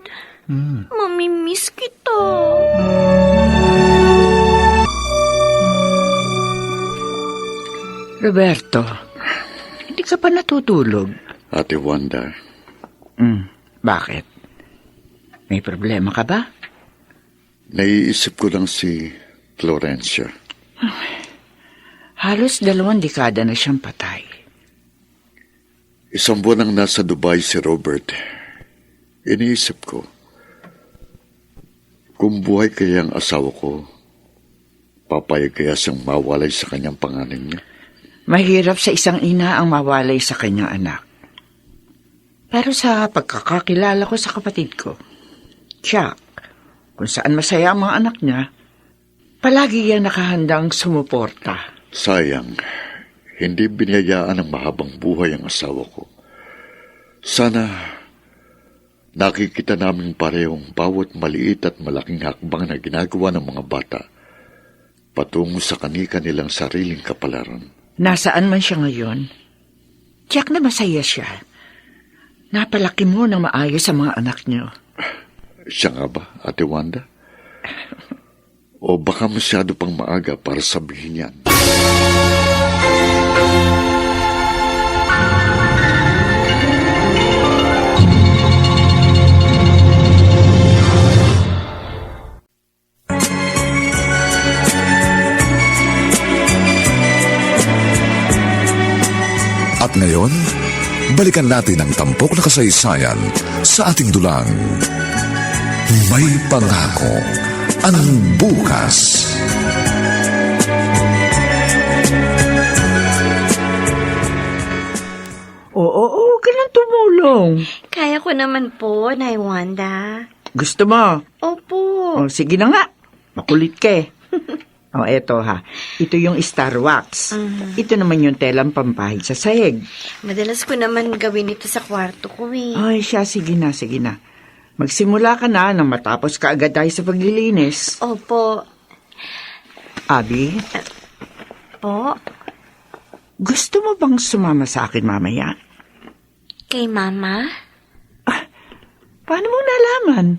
mamimiss kita. Roberto, hindi ka pa natutulog. Ate Wanda, Bakit? May problema ka ba? naiisip ko lang si Florencia. Halos 2 dekada na siyang patay. 1 buwan nang nasa Dubai si Robert. Iniisip ko, kung buhay kaya ang asawa ko, papayag kaya siyang mawalay sa kanyang pangalan niya? Mahirap sa isang ina ang mawalay sa kanyang anak. Pero sa pagkakakilala ko sa kapatid ko, Jack, kung saan masaya ang mga anak niya, palagi yan nakahandang sumuporta. Sayang, hindi biniyayaan ng mahabang buhay ang asawa ko. Sana nakikita namin parehong bawat maliit at malaking hakbang na ginagawa ng mga bata patungo sa kani-kanilang sariling kapalaran. Nasaan man siya ngayon, Jack na masaya siya. Napalaki mo ng maayos sa mga anak niyo. Siya nga ba, Ate Wanda? O baka masyado pang maaga para sabihin yan? At ngayon, balikan natin ang tampok na kasaysayan sa ating dulang. May pangako ang bukas. Oo, ka lang tumulong. Kaya ko naman po, Nay Wanda. Gusto mo? Opo. O, sige na nga. Makulit ka eh. O, eto ha. Ito yung Star Wax. Ito naman yung telang pampahid sa sahig. Madalas ko naman gawin ito sa kwarto ko eh. Ay, siya, sige na, sige na. Magsimula ka na nang matapos ka agad tayo sa paglilinis. Opo. Abby, Po? gusto mo bang sumama sa akin mamaya? Kay Mama? Paano mo nalaman?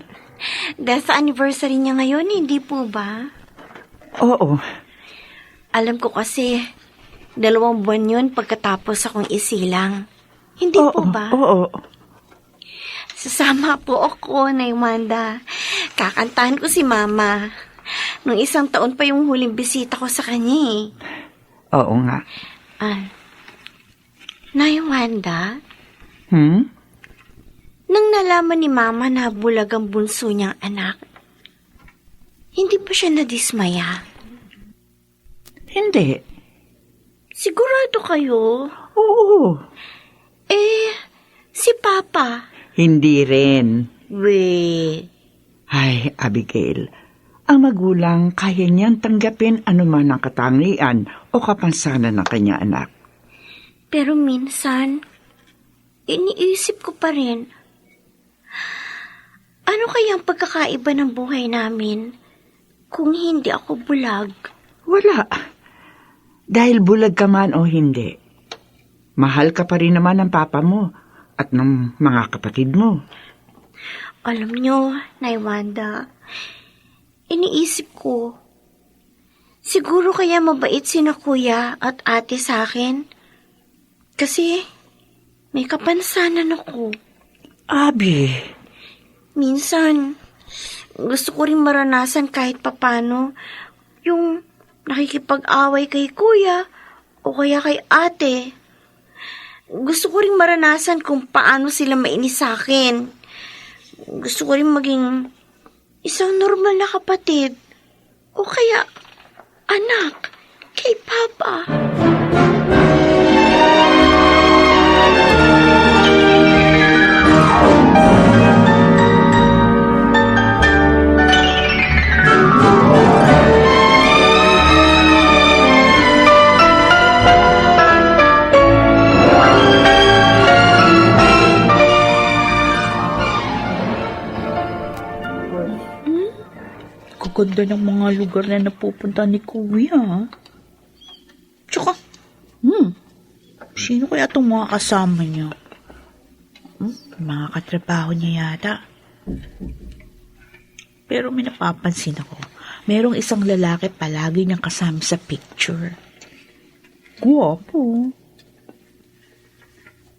Dahil sa anniversary niya ngayon, hindi po ba? Oo. Alam ko kasi, 2 buwan yun pagkatapos akong isilang. Hindi po ba? Oo. Sasama po ako, Nay Wanda. Kakantahan ko si Mama. Nung 1 taon pa yung huling bisita ko sa kanya eh. Oo nga. Nay Wanda, Hmm? nang nalaman ni Mama na bulag ang bunso niyang anak, hindi ba siya nadismaya? Hindi. Sigurado kayo? Oo. Si Papa. Hindi rin. Ay, Abigail, ang magulang kaya niyang tanggapin anuman ang katangian o kapansanan ng kanya anak. pero minsan, iniisip ko pa rin, ano kaya ang pagkakaiba ng buhay namin kung hindi ako bulag? Wala. Dahil bulag ka man o hindi, mahal ka pa rin naman ng papa mo at ng mga kapatid mo. Alam nyo, Nay Wanda, iniisip ko, siguro kaya mabait sina kuya at ate sa akin. Kasi may kapansanan ako. Abi, Minsan, gusto ko rin maranasan kahit papano yung nakikipag-away kay kuya o kaya kay ate. Gusto ko rin maranasan kung paano sila mainis sa akin. Gusto ko rin maging isang normal na kapatid o kaya anak kay Papa. Ganda ng mga lugar na napupunta ni Kuya. Tsaka, sino kaya itong mga kasama niya? Mga katrabaho niya yata. Pero may napapansin ako. Merong isang lalaki palagi niyang kasama sa picture. Guwapo.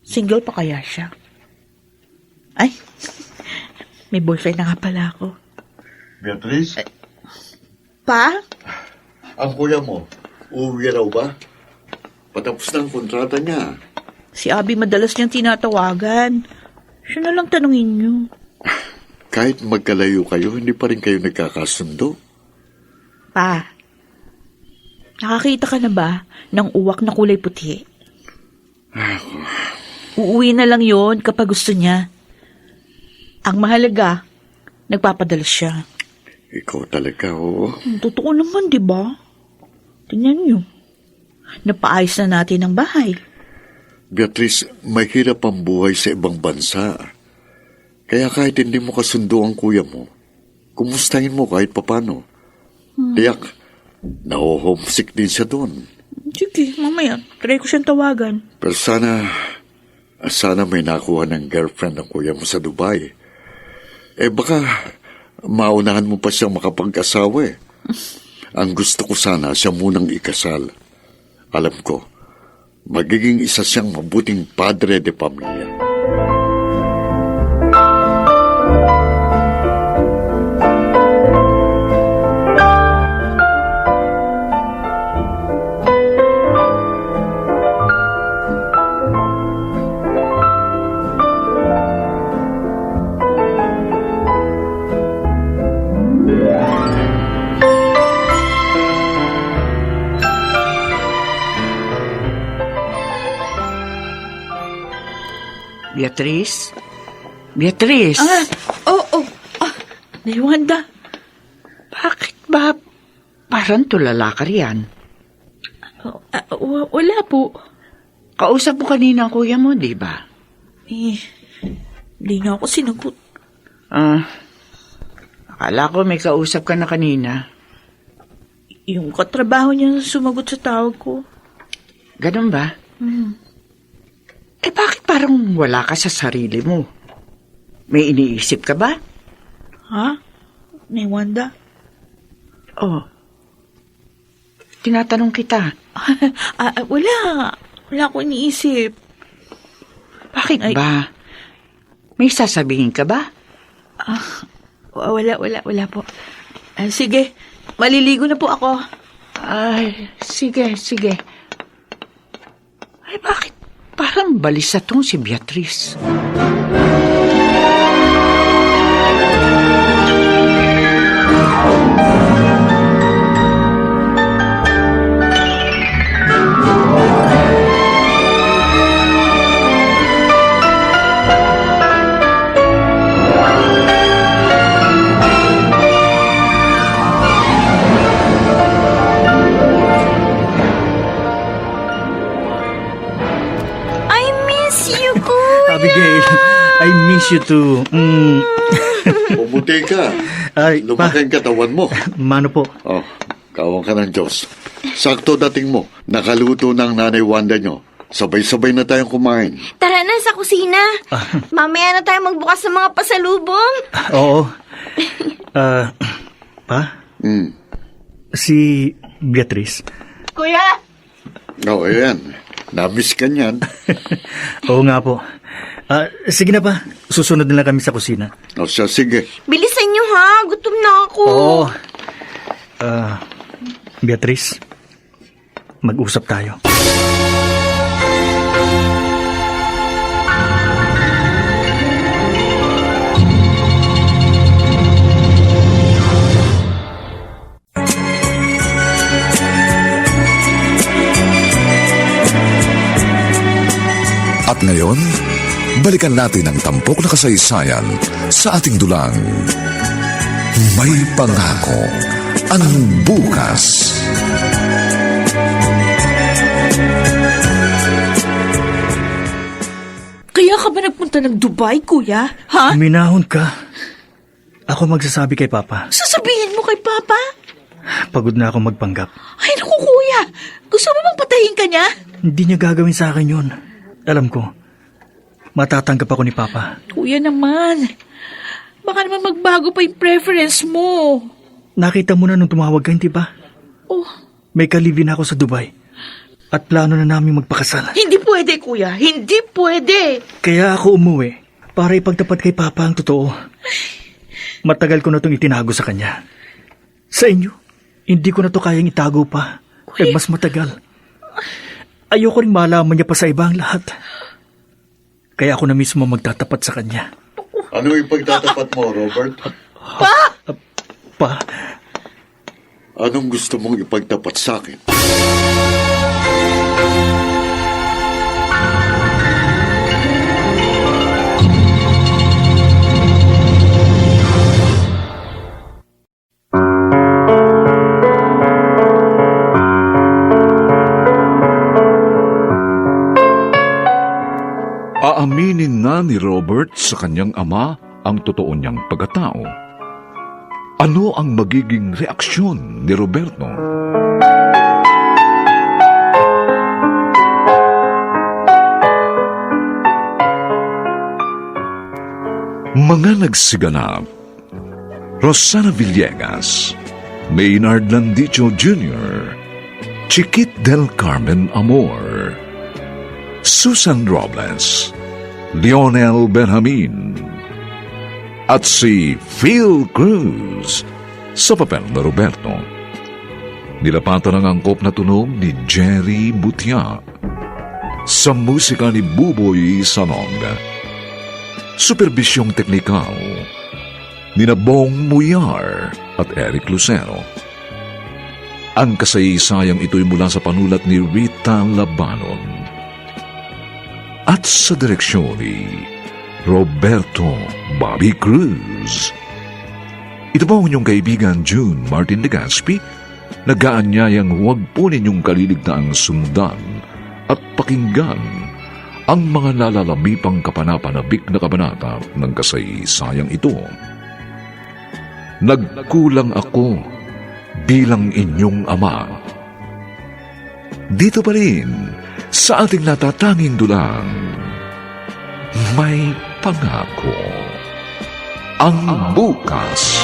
Single pa kaya siya? Ay, may boyfriend na nga pala ako. Beatrice, Pa? ang kuya mo, uuwi raw ba? Patapos na ang kontrata niya. Si Abby madalas niyang tinatawagan. Siya na lang tanungin niyo. Kahit magkalayo kayo, hindi pa rin kayo nagkakasundo. Pa, nakakita ka na ba ng uwak na kulay puti? Uuwi na lang yon kapag gusto niya. Ang mahalaga, nagpapadala siya. Ikaw talaga, oo. Totoo naman, di ba? Tingnan niyo. Napaayos na natin ang bahay. Beatrice, mahirap ang buhay sa ibang bansa. Kaya kahit hindi mo kasundo ang kuya mo, kumustahin mo kahit papano. Tiyak, naho-homesick din siya doon. Sige, mamaya. Try ko siyang tawagan. Pero sana may nakuha ng girlfriend ng kuya mo sa Dubai. Baka maunahan mo pa siyang makapag-asawa eh. Ang gusto ko sana siya munang ikasal. Alam ko, magiging isa siyang mabuting padre de pamilya. Beatrice? Beatrice? Nay Wanda. Bakit ba parang tulala ka riyan? Wala po. Kausap mo kanina ang kuya mo, di ba? Hindi niya ako sinagot. Akala ko may kausap ka na kanina. Yung katrabaho niya sumagot sa tawag ko. Ganun ba? Bakit parang wala ka sa sarili mo? May iniisip ka ba? Ha? Nay Wanda? Oh, Tinatanong kita. Wala. Wala akong iniisip. Bakit ba? May sasabihin ka ba? Wala po. Sige, maliligo na po ako. Ay, sige. Ay, bakit? Parang balisa tong si Beatrice. I miss you, Kuya. Abigail, I miss you too. Pumuti ka. Ay, Lumaki ang katawan mo. Mano po? Oh, kawang ka ng Diyos. Sakto dating mo. Nakaluto ng nanay Wanda nyo. Sabay-sabay na tayong kumain. Tara na sa kusina. Mamaya na tayo magbukas ng mga pasalubong. Oo. Pa? Si Beatrice. Kuya! Oh, ayan. Namiss ka niyan. Oo nga po. Sige na pa. Susunod na lang kami sa kusina. O siya, sige. Bilisan nyo ha. Gutom na ako. Oo. Beatrice, mag-usap tayo. At ngayon, balikan natin ang tampok na kasaysayan sa ating dulang. May pangako ang bukas. Kaya ka ba nagpunta ng Dubai, Kuya? Ha? Minahon ka. Ako magsasabi kay Papa. Sasabihin mo kay Papa? Pagod na ako magpanggap. Ay, naku, Kuya. Gusto mo bang patayin ka niya? Hindi niya gagawin sa akin yun. Alam ko, matatanggap ako ni Papa. Kuya naman. Baka naman magbago pa yung preference mo. Nakita mo na nung tumawag ka, hindi ba? Oh, May kalibin ako sa Dubai. At plano na namin magpakasal. hindi pwede, Kuya. Hindi pwede. Kaya ako umuwi para ipagtapat kay Papa ang totoo. Matagal ko na itong itinago sa kanya. Sa inyo, hindi ko na to kayang itago pa. Eh, mas matagal. Ayoko rin malaman niya pa sa iba ang lahat. Kaya ako na mismo magtatapat sa kanya. Ano ipagtatapat mo, Robert? Pa, Anong gusto mong ipagtapat sa akin? Aaminin na ni Robert sa kanyang ama ang totoo niyang pagkatao. Ano ang magiging reaksyon ni Roberto? Mga nagsiganap: Rosana Villegas, Maynard Landicho Jr., Chiquit del Carmen Amor, Susan Robles, Lionel Benjamin, at si Phil Cruz sa papel na Roberto. Nilapatan ang angkop na tunog ni Jerry Butia sa musika ni Buboy Salong. Superbisyong teknikal ni Bong Muyar at Eric Lucero. Ang kasaysayang ito'y mula sa panulat ni Rita Labanon at sa direksyon ni Roberto Bobby Cruz. Ito po ang inyong kaibigan June Martin Legaspi, nag-aanyayang huwag po ninyong kaliligtaang sundan at pakinggan ang mga nalalabipang kapanapanabik na kabanata ng kasaysayang ito. Nagkulang ako bilang inyong ama. Dito pa rin sa ating natatanging dulang, may pangako ang bukas.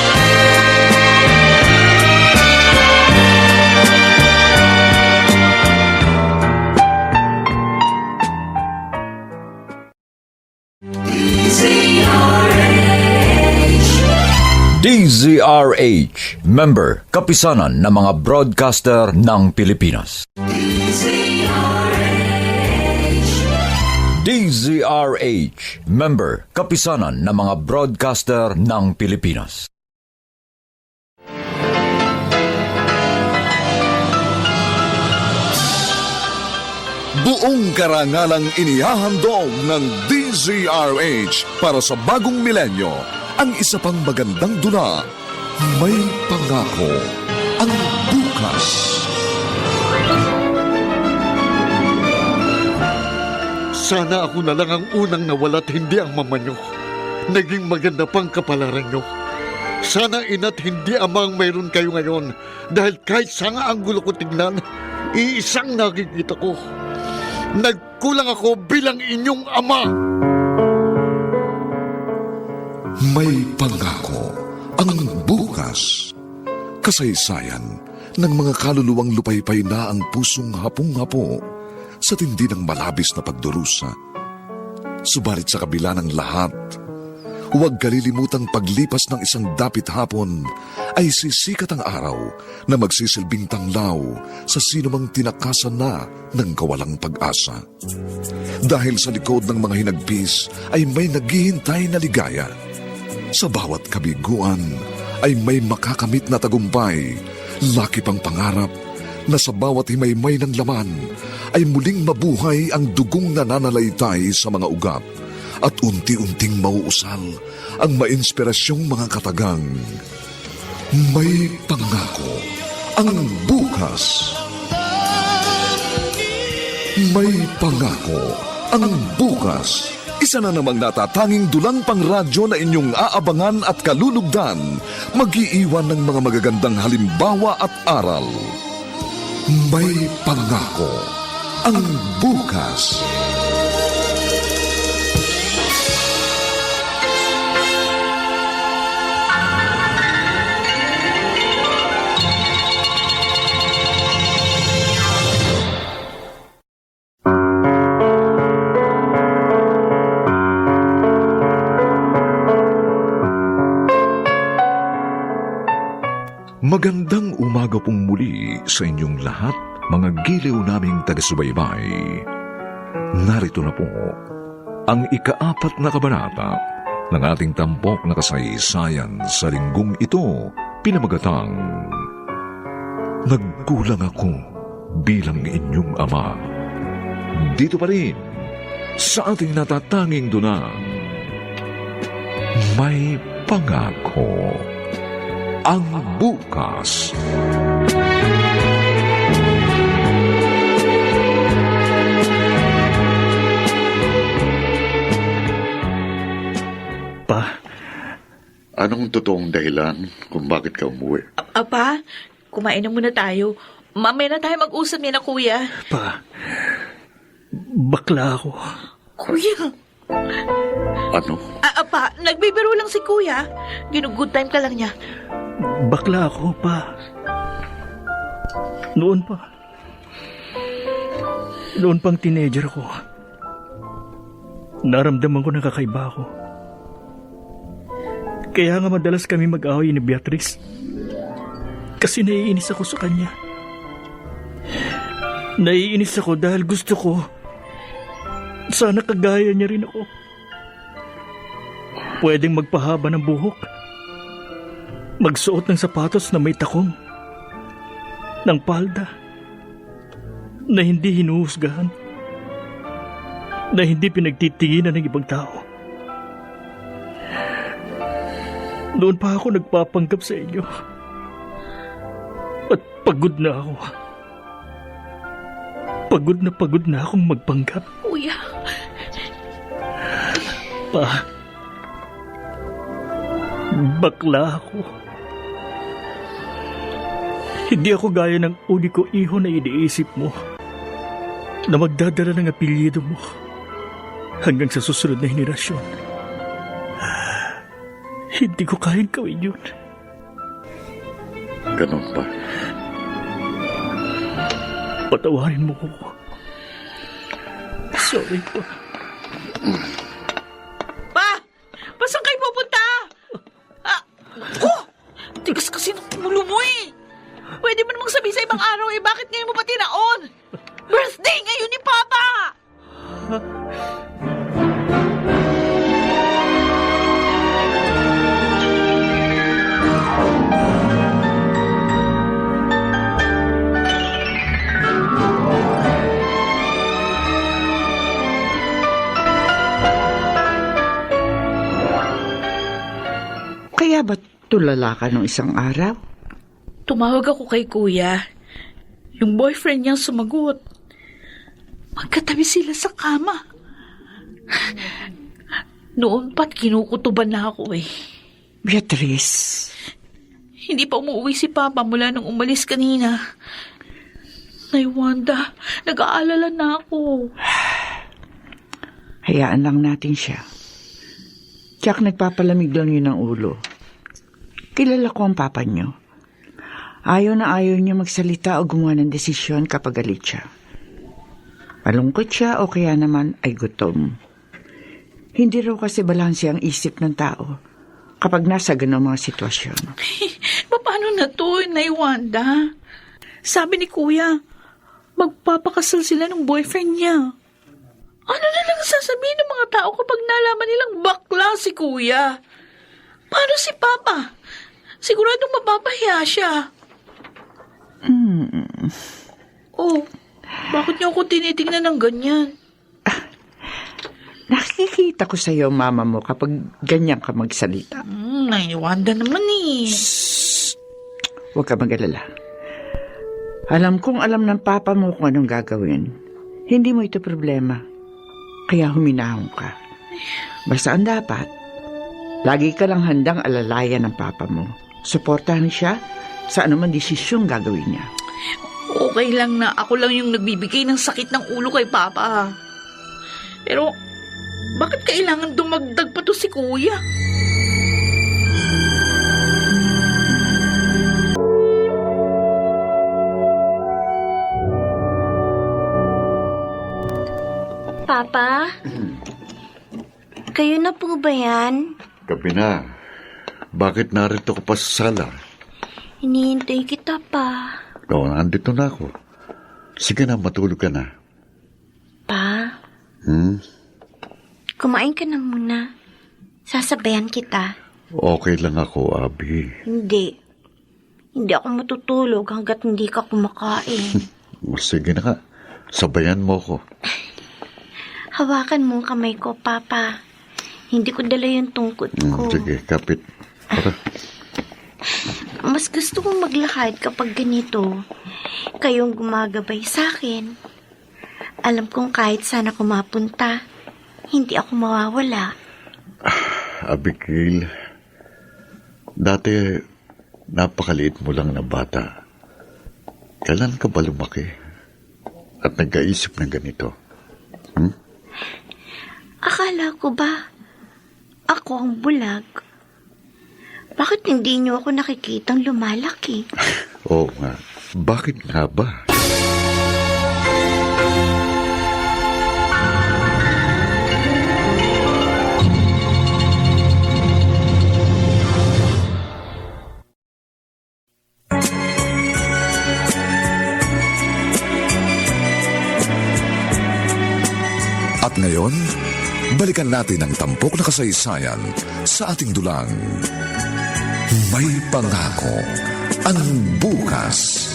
DZRH, member, Kapisanan ng mga Broadcaster ng Pilipinas. DZRH, member, Kapisanan ng mga Broadcaster ng Pilipinas. Buong karangalang inihahandog ng DZRH para sa bagong milenyo ang isa pang magandang dula. May pangako ang bukas. Sana ako na lang ang unang nawala't hindi ang mama nyo. Naging maganda pang kapalaran nyo. Sana ina't hindi ama ang mayroon kayo ngayon dahil kahit sanga ang gulo ko tignan, iisang nakikita ko. Nagkulang ako bilang inyong ama. May pangako ang bukas. Kasaysayan ng mga kaluluwang lupaypay na ang pusong hapong-hapo sa tindi ng malabis na pagdurusa. Subalit sa kabila ng lahat, huwag kalilimutang paglipas ng isang dapit hapon ay sisikat ang araw na magsisilbing tanglaw sa sinumang tinakasan na ng kawalang pag-asa. Dahil sa likod ng mga hinagpis ay may naghihintay na ligaya. Sa bawat kabiguan ay may makakamit na tagumpay, laki pang pangarap na sa bawat himaymay ng laman ay muling mabuhay ang dugong nananalaytay sa mga ugat at unti-unting mauusal ang mainspirasyong mga katagang. May pangako ang bukas. May pangako ang bukas. Isa na namang natatanging dulang pangradyo na inyong aabangan at kalulugdan, mag-iiwan ng mga magagandang halimbawa at aral. May pangako ang bukas. Magandang umaga pong muli sa inyong lahat, mga giliw naming taga-subaybay. Narito na po ang ika-4 na kabanata ng ating tampok na kasaysayan sa linggong ito, pinamagatang Nagkulang ako bilang inyong ama. Dito pa rin sa ating natatanging dunang May Pangako ang bukas. Pa, Anong totoong dahilan kung bakit ka umuwi? Apa, kumain na muna tayo. Mamaya na tayo mag-usap niya na kuya. pa, bakla ako. Kuya, Ano? apa, nagbibiro lang si kuya. Ginugood time ka lang niya. Bakla ako, pa. Noon pa. Noon pang teenager ako. Naramdaman ko na kakaiba ako. Kaya nga madalas kami mag-away ni Beatrice. Kasi naiinis ako sa kanya. Naiinis ako dahil gusto ko sana kagaya niya rin ako. Pwedeng magpahaba ng buhok, magsuot ng sapatos na may takong, ng palda na hindi hinuhusgahan, na hindi pinagtitinginan ng ibang tao. Noon pa ako nagpapanggap sa inyo at pagod na ako. Pagod na akong magpanggap. Kuya, Pa, bakla ako. Hindi ako gaya ng uniko iho na iniisip mo na magdadala ng apelyido mo hanggang sa susunod na henerasyon. Hindi ko kayang gawin yun. Ganon ba? Patawarin mo ko. Sorry pa. pa! Saan kayo pupunta? Tulala ka nung isang araw. Tumawag ako kay kuya. Yung boyfriend niyang sumagot. Magkatabi sila sa kama. Noon pa't kinukutuban na ako eh. Beatrice, Hindi pa umuwi si Papa mula nung umalis kanina. Nay Wanda, nag-aalala na ako. hayaan lang natin siya. Tiyak nagpapalamig lang yun ang ulo. Kilala ko ang papa niyo. Ayaw na ayaw niya magsalita o gumawa ng desisyon kapag galit siya. Malungkot siya o kaya naman ay gutom. Hindi raw kasi balanse ang isip ng tao kapag nasa ganong mga sitwasyon. Paano na to, Nay Wanda? Sabi ni Kuya, magpapakasal sila ng boyfriend niya. Ano na lang sasabihin ng mga tao kapag nalaman nilang bakla si Kuya? Paano si Papa? Siguradong mapapahiya siya. Oh, bakit niyo ako tinitingnan ng ganyan? Nakikita ko sa iyo, mama mo, kapag ganyan ka magsalita. Nay Wanda naman eh. Huwag ka mag-alala. Alam kong alam ng papa mo kung anong gagawin. Hindi mo ito problema. Kaya huminahon ka. Basta ang dapat, lagi ka lang handang alalayan ng papa mo. Suportahan siya sa anumang desisyong gagawin niya. Okay lang na ako lang yung nagbibigay ng sakit ng ulo kay Papa. Pero, bakit kailangan dumagdag pa to si Kuya? Papa? Kayo na po ba yan? Gabi na. Bakit narito ka pa sa sala? Hinihintay kita pa. Oo, nandito na ako. Sige na, matulog ka na. Pa? Kumain ka na muna. Sasabayan kita. Okay lang ako, Abi. Hindi. Hindi ako matutulog hanggat hindi ka kumakain. Sige na ka. Sabayan mo ko. Hawakan mo ang kamay ko, Papa. Hindi ko dala yung tungkod ko. Sige, kapit. Tara. Mas gusto kong maglakad kapag ganito. Kayong gumagabay sa akin. Alam kong kahit saan ako mapunta, hindi ako mawawala. Abigail, dati napakaliit mo lang na bata. Kailan ka ba lumaki? At nag-aisip ng ganito? Akala ko ba ako ang bulag? Bakit hindi niyo ako nakikitang lumalaki? Oo nga. Bakit nga ba? At ngayon, balikan natin ang tampok na kasaysayan sa ating dulang. May pangako ang bukas.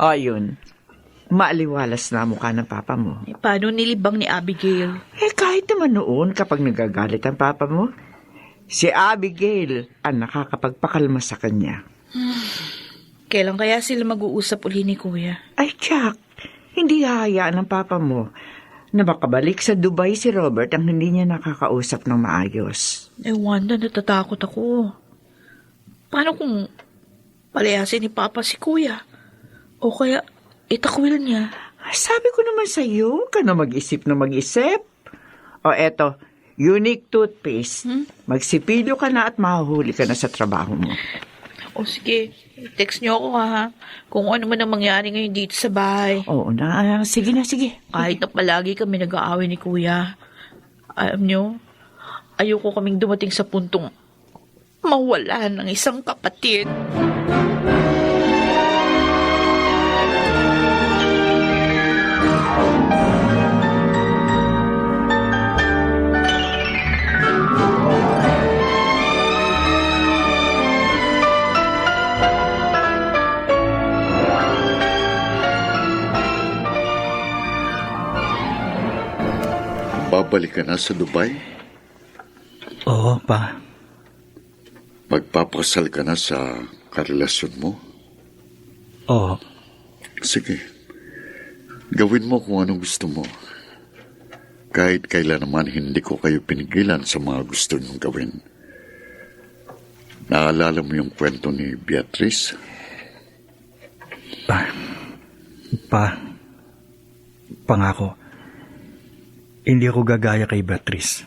Ayun, maaliwalas na mukha ng papa mo. Paano nilibang ni Abigail? Kahit naman noon kapag nagagalit ang papa mo, si Abigail ang nakakapagpakalma sa kanya. Kailan kaya sila mag-uusap uli ni Kuya? Ay, Jack, hindi hahayaan ng papa mo na makabalik sa Dubai si Robert ang hindi niya nakakausap ng maayos. Wanda, natatakot ako. Paano kung palayasin ni Papa si Kuya? O kaya itakwil niya? Sabi ko naman sa iyo, ka na mag-isip na mag-isip. O eto, unique toothpaste. Magsipilyo ka na at mahuhuli ka na sa trabaho mo. O sige, text niyo ako ha. Kung ano man ang mangyari ngayon dito sa bahay. Oo na, sige na, sige. Kahit na palagi kami nag-aaway ni Kuya. Alam niyo, ayoko kaming dumating sa puntong mawala ng isang kapatid. Babalik ka na sa Dubai? Oo, Pa. Magpapakasal ka na sa karelasyon mo? Oo. Sige. Gawin mo kung anong gusto mo. Kahit kailan naman hindi ko kayo pinigilan sa mga gusto niyong gawin. Naalala mo yung kwento ni Beatrice? Pangako. Hindi ako gagaya kay Beatrice.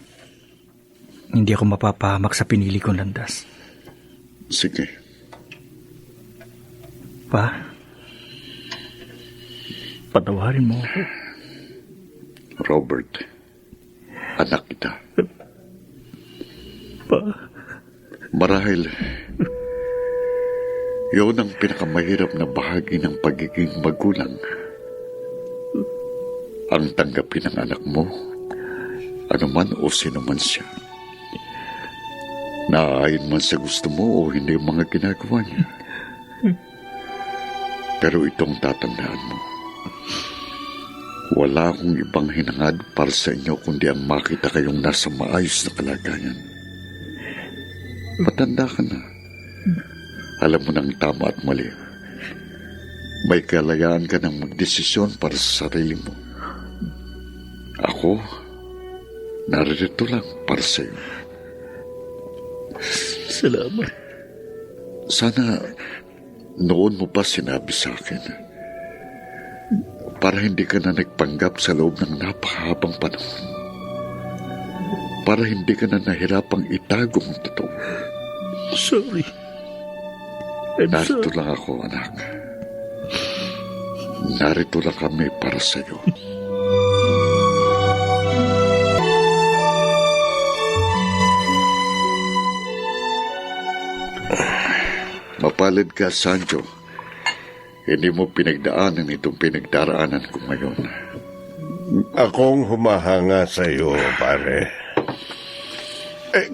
Hindi ako mapapahamak sa pinili kong landas. Sige. Pa, patawarin mo ako. Robert, anak kita. Pa. Marahil, yun ang pinakamahirap na bahagi ng pagiging magulang. Ang tanggapin ng anak mo, anuman o sino man siya. Naaayon man sa gusto mo o hindi yung mga ginagawa niya. Pero itong tatandaan mo, wala akong ibang hinangad para sa inyo kundi ang makita kayong nasa maayos na kalagayan. Matanda ka na. Alam mo ng tama at mali. May kalayaan ka ng magdesisyon para sa sarili mo. Ako, naririto lang para sa iyo. Salamat. Sana noon mo pa sinabi sa akin para hindi ka na nagpanggap sa loob ng napakahabang panahon. Para hindi ka na nahirapang itago ang totoo. Sorry. Narito lang ako, anak. Narito lang kami para sa iyo. Mapalad ka, Sancho. Hindi mo pinagdaanan itong pinagdaraanan ko ngayon. Akong humahanga sa iyo, pare.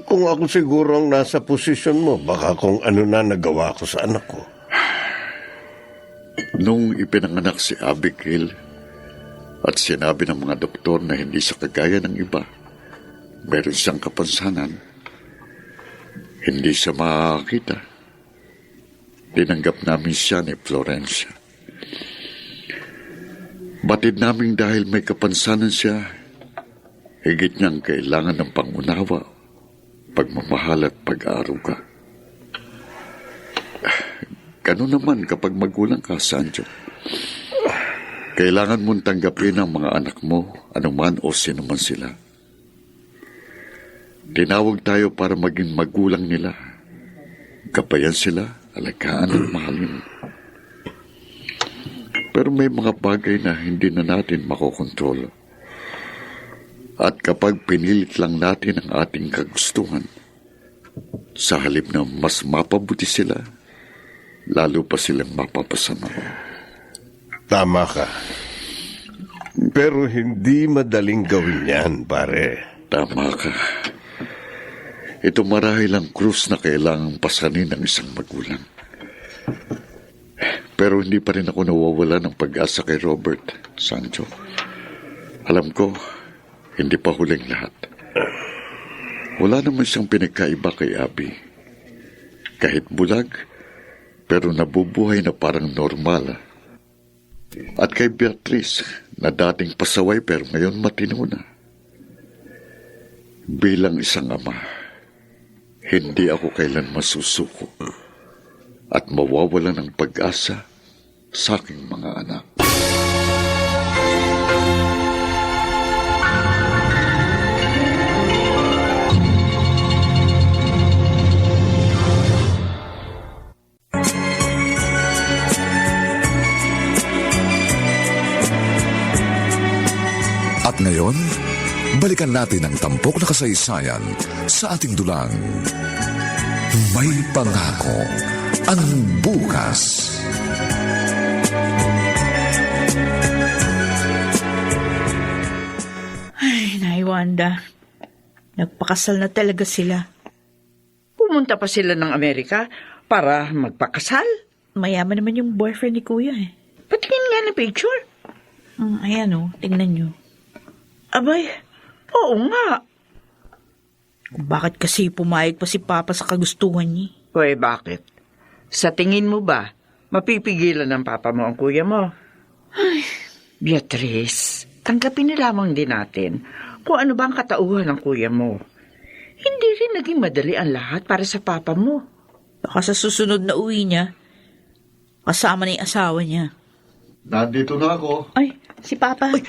Kung ako siguro ang nasa posisyon mo, baka kung ano na nagawa ko sa anak ko. Nung ipinanganak si Abigail at sinabi ng mga doktor na hindi siya kagaya ng iba, meron siyang kapansanan, hindi siya makakita. Tinanggap namin siya ni Florencia. Batid namin dahil may kapansanan siya, higit niyang kailangan ng pangunawa, pagmamahal at pag-aaruga. Ganun naman kapag magulang ka, Sancho. Kailangan mong tanggapin ang mga anak mo, anuman o sino man sila. Tinawag tayo para maging magulang nila. Gabayan sila, alagaan at mahalin. Pero may mga bagay na hindi na natin makokontrol. At kapag pinilit lang natin ang ating kagustuhan, sa halip na mas mapabuti sila, lalo pa silang mapapasama. Tama ka. Pero hindi madaling gawin yan, pare. Tama ka. Ito marahil ang krus na kailangang pasanin ng isang magulang. Pero hindi pa rin ako nawawala ng pag-asa kay Robert, Sancho. Alam ko, hindi pa huling lahat. Wala naman siyang pinagkaiba kay Abby. Kahit bulag, pero nabubuhay na parang normal. At kay Beatrice, na dating pasaway pero ngayon matino na. Bilang isang ama, hindi ako kailan masusuko at mawawala ng pag-asa sa aking mga anak. At ngayon, balikan natin ang tampok na kasaysayan sa ating dulang. May pangako ang bukas. Ay, Nay Wanda. Nagpakasal na talaga sila. Pumunta pa sila ng Amerika para magpakasal. Mayaman naman yung boyfriend ni Kuya eh. Patingin nga ng picture. Ayan tingnan nyo. Abay, Oo nga. Bakit kasi pumayag pa si Papa sa kagustuhan niya? Uy, bakit? Sa tingin mo ba, mapipigilan ng papa mo ang kuya mo? Ay, Beatrice, tanggapin na lamang din natin kung ano ba ang katauhan ng kuya mo. Hindi rin naging madali ang lahat para sa papa mo. Baka sa susunod na uwi niya, kasama na yung asawa niya. Nandito na ako. Ay, si Papa. Uy,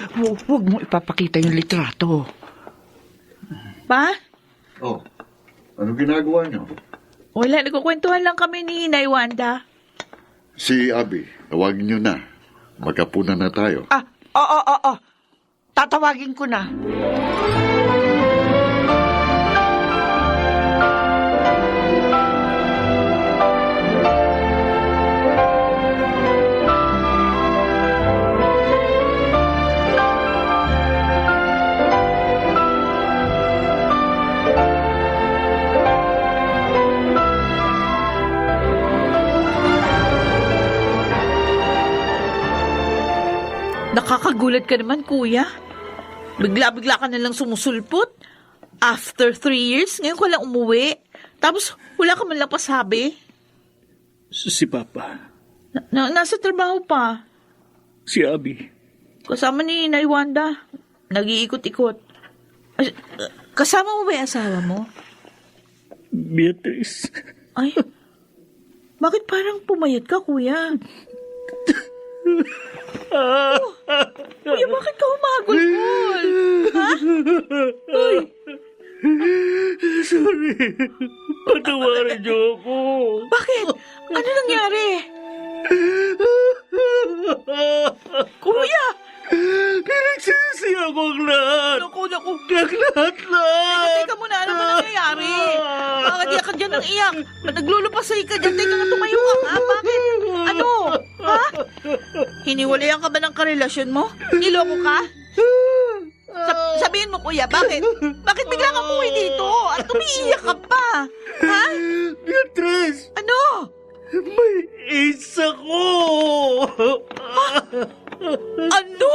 huwag mo ipapakita yung litrato. Pa? Oh, ano ginagawa niyo? Wala, nagkukwentuhan lang kami ni Inay Wanda. Si Abby, tawagin niyo na. Magkapunan na tayo. Oo. Tatawagin ko na. Nakakagulat ka naman, kuya. Bigla-bigla ka nalang sumusulpot. After 3 years, ngayon ko lang umuwi. Tapos, wala ka man lang pasabi. Si Papa. Nasa trabaho pa. Si Abby. Kasama ni Inay Wanda. Nag-iikot-ikot. Kasama mo ba yung asawa mo? Beatrice. Ay, bakit parang pumayat ka, kuya? Kuya, bakit ka humagulgol? Ha? Uy, Sorry. Patawarin niyo ako. bakit? Ano nangyari? Kuya! Pinagsisi ako ang lahat. Naku. Lahat na. Teka muna, ano ba nangyayari? Bakit iyak ka dyan ng iyak? Naglulupasay ka dyan, teka nga tumayo ka, ha? Bakit? Ano? Ha? Hiniwalayan ka ba ng karelasyon mo? Niloko ka? Sabihin mo, kuya, bakit? Bakit bigla ka umuwi dito? At umiiyak ka pa? Ha? Beatrice, Ano? may AIDS ako. Ano?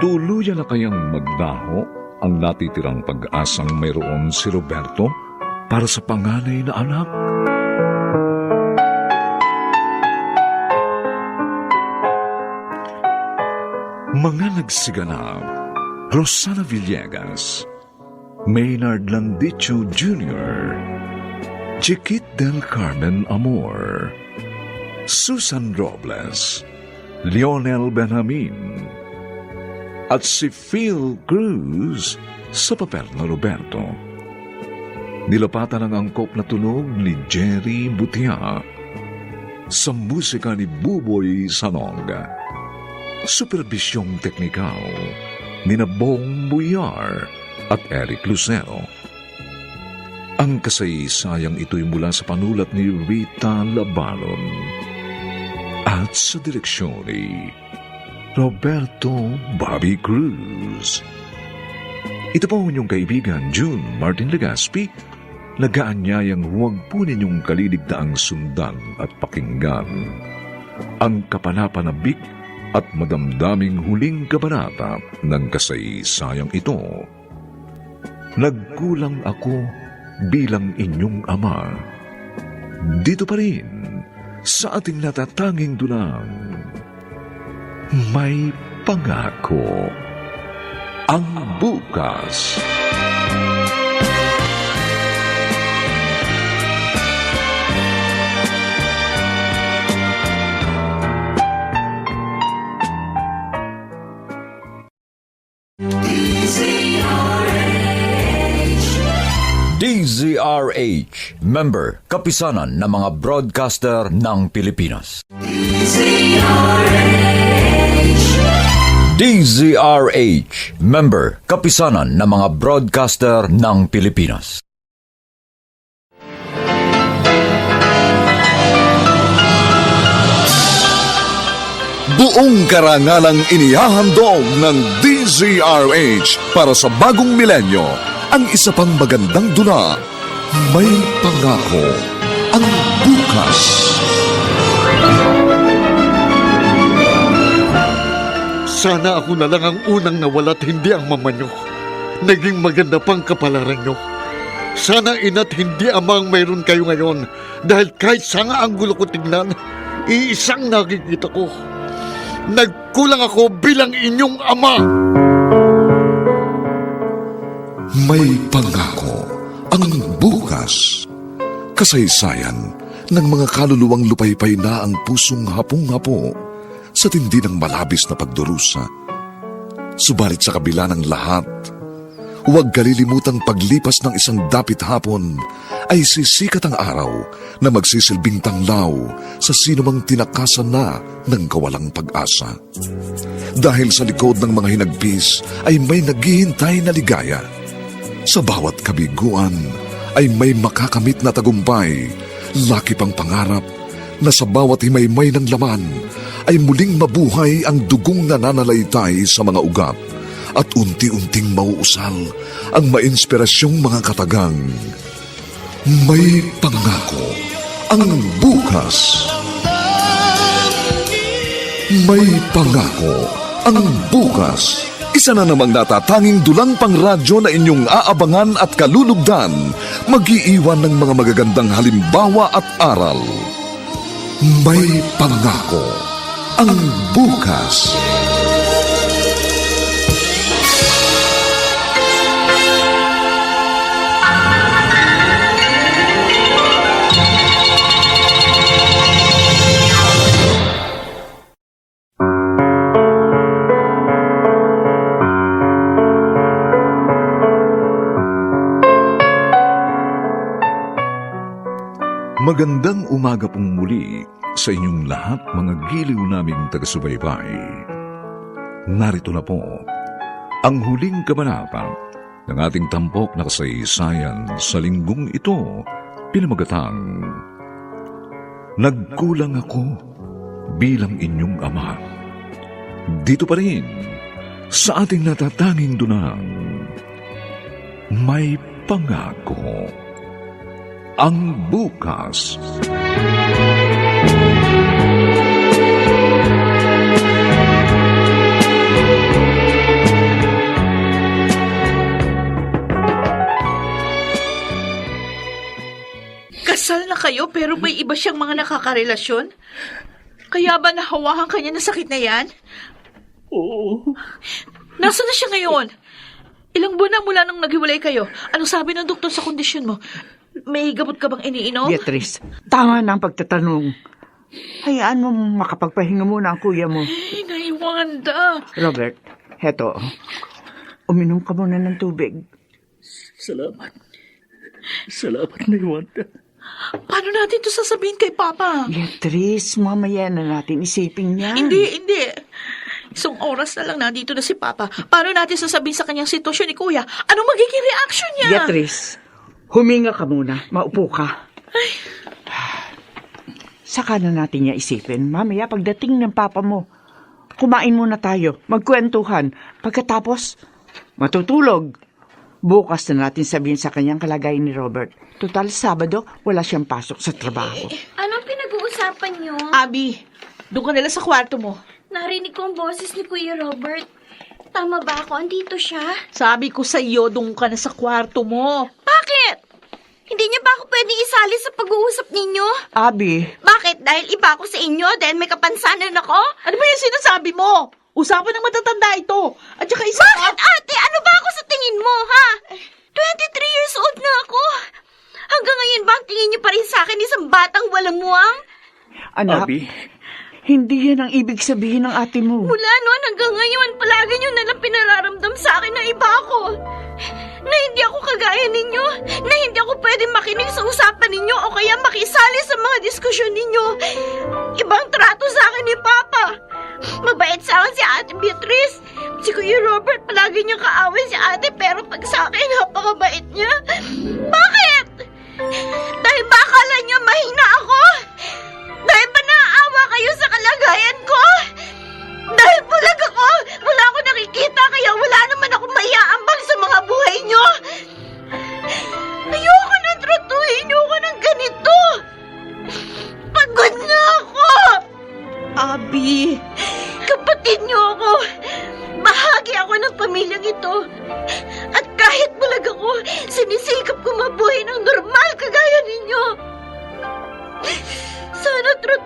Tuluyan na kayang maglaho ang natitirang pag-asang mayroon si Roberto para sa panganay na anak? Mga nagsiganap, Rosana Villegas, Maynard Landicho Jr., Chiquit del Carmen Amor, Susan Robles, Lionel Benjamin, at si Phil Cruz sa papel na Roberto. Nilapatan ang angkop na tunog ni Jerry Butia sa musika ni Buboy Sanog. Superbisyong teknikal ni Bong Buyar at Eric Lucero. Ang kasaysayang ito'y mula sa panulat ni Rita Labalon at sa direksyon ni Roberto Bobby Cruz. Ito po ang inyong kaibigan, June Martin Legaspi, nagaanyayang huwag po ninyong kaliligtaang sundan at pakinggan ang kapanapanabik at madamdaming huling kabanata ng kasaysayang ito. Nagkulang ako bilang inyong ama. Dito pa rin sa ating natatanging dulang, may pangako ang bukas. DZRH, member, kapisanan ng mga broadcaster ng Pilipinas. DZRH, member, kapisanan ng mga broadcaster ng Pilipinas. Buong karangalang inihahandog ng DZRH para sa bagong milenyo ang isa pang magandang dula. May pangako ang bukas. Sana ako na lang ang unang nawala at hindi ang mama nyo. Naging maganda pang kapalaran nyo. Sana ina't hindi ama ang mayroon kayo ngayon dahil kahit sanga ang gulo ko tignan, iisang nakikita ko. Nagkulang ako bilang inyong ama. May pangako ang bukas. Kasaysayan ng mga kaluluwang lupaypay na ang pusong hapong-hapo sa tindi ng malabis na pagdurusa. Subalit sa kabila ng lahat, huwag kalilimutang paglipas ng isang dapit hapon ay sisikat ang araw na magsisilbing tanglaw sa sinumang tinakasan na ng kawalang pag-asa. Dahil sa likod ng mga hinagpis ay may naghihintay na ligaya. Sa bawat kabiguan ay may makakamit na tagumpay, laki pang pangarap na sa bawat himaymay ng laman ay muling mabuhay ang dugong nananalaytay sa mga ugat at unti-unting mauusal ang mainspirasyong mga katagang. May pangako ang bukas. May pangako ang bukas. Isa na namang natatanging dulang pangradyo na inyong aabangan at kalulugdan, mag-iiwan ng mga magagandang halimbawa at aral. May pangako ang bukas. Magandang umaga pong muli sa inyong lahat, mga giliw naming taga-subaybay. Narito na po ang huling kabanata ng ating tampok na kasaysayan sa linggong ito, pinamagatang Nagkulang ako bilang inyong ama. Dito pa rin sa ating natatanging dunang May Pangako ang bukas. Kasal na kayo pero may iba siyang mga nakakarelasyon? Kaya ba nahawakan kanya ng sakit na yan? Oo. Nasaan na siya ngayon? Ilang buwan na mula nung naghiwalay kayo? Anong sabi ng doktor sa kondisyon mo? May gamot ka bang iniinom? Beatrice, tama na ang pagtatanong. Hayaan mo makapagpahinga muna ang kuya mo. Ay, naiwanda. Robert, heto. Uminom ka muna ng tubig. Salamat. Salamat na Iwanda. Paano natin ito sasabihin kay Papa? Beatrice, mamaya na natin isipin yan. Hindi. Isang oras na lang nandito na si Papa. Paano natin sasabihin sa kanyang sitwasyon ni Kuya? Anong magiging reaction niya? Beatrice, huminga ka muna. Maupo ka. Ay. Saka na natin niya isipin. Mamaya pagdating ng Papa mo, kumain muna tayo. Magkwentuhan. Pagkatapos, matutulog. Bukas na natin sabihin sa kanyang kalagayan ni Robert. Total, Sabado, wala siyang pasok sa trabaho. Anong pinag-uusapan niyo? Abby, doon ka nila sa kwarto mo. Narinig ko ang boses ni Kuya Robert. Tama ba ako? Andito siya? Sabi ko sa iyo, doon ka na sa kwarto mo. Bakit? Hindi niya ba ako pwedeng isali sa pag-uusap ninyo? Abby, Bakit? Dahil iba ako sa inyo? Dahil may kapansanan ako? Ano ba yung sinasabi mo? Usapan ng matatanda ito. At saka isa Bakit, ate? Ano ba ako sa tingin mo, ha? 23 years old na ako. Hanggang ngayon ba ang tingin niyo pa rin sa akin isang batang walang muwang? anak, Abby, hindi yan ang ibig sabihin ng ate mo. Mula noon hanggang ngayon, palagi niyo nalang pinararamdam sa akin na iba ako. Na hindi ako kagaya ninyo. Na hindi ako pwedeng makinig sa usapan ninyo o kaya makisali sa mga diskusyon ninyo. Ibang trato sa akin ni Papa. Mabait sa akin si Ate Beatrice. Si Kuya Robert, palagi niyang kaaway si Ate, pero pag sa akin, napakabait niya. Bakit? Dahil ba akala niyo mahina ako? Dahil ba naaawa kayo sa kalagayan ko?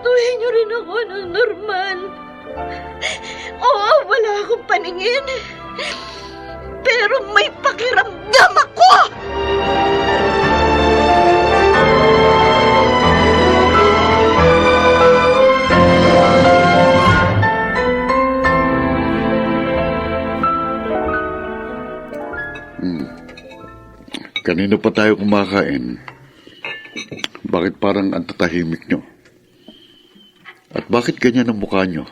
tratuhin niyo rin ako ng normal. Oo, wala akong paningin. Pero may pakiramdam ako! Kanino pa tayo kumakain? Bakit parang ang tatahimik nyo? At bakit ganyan ang mukha nyo?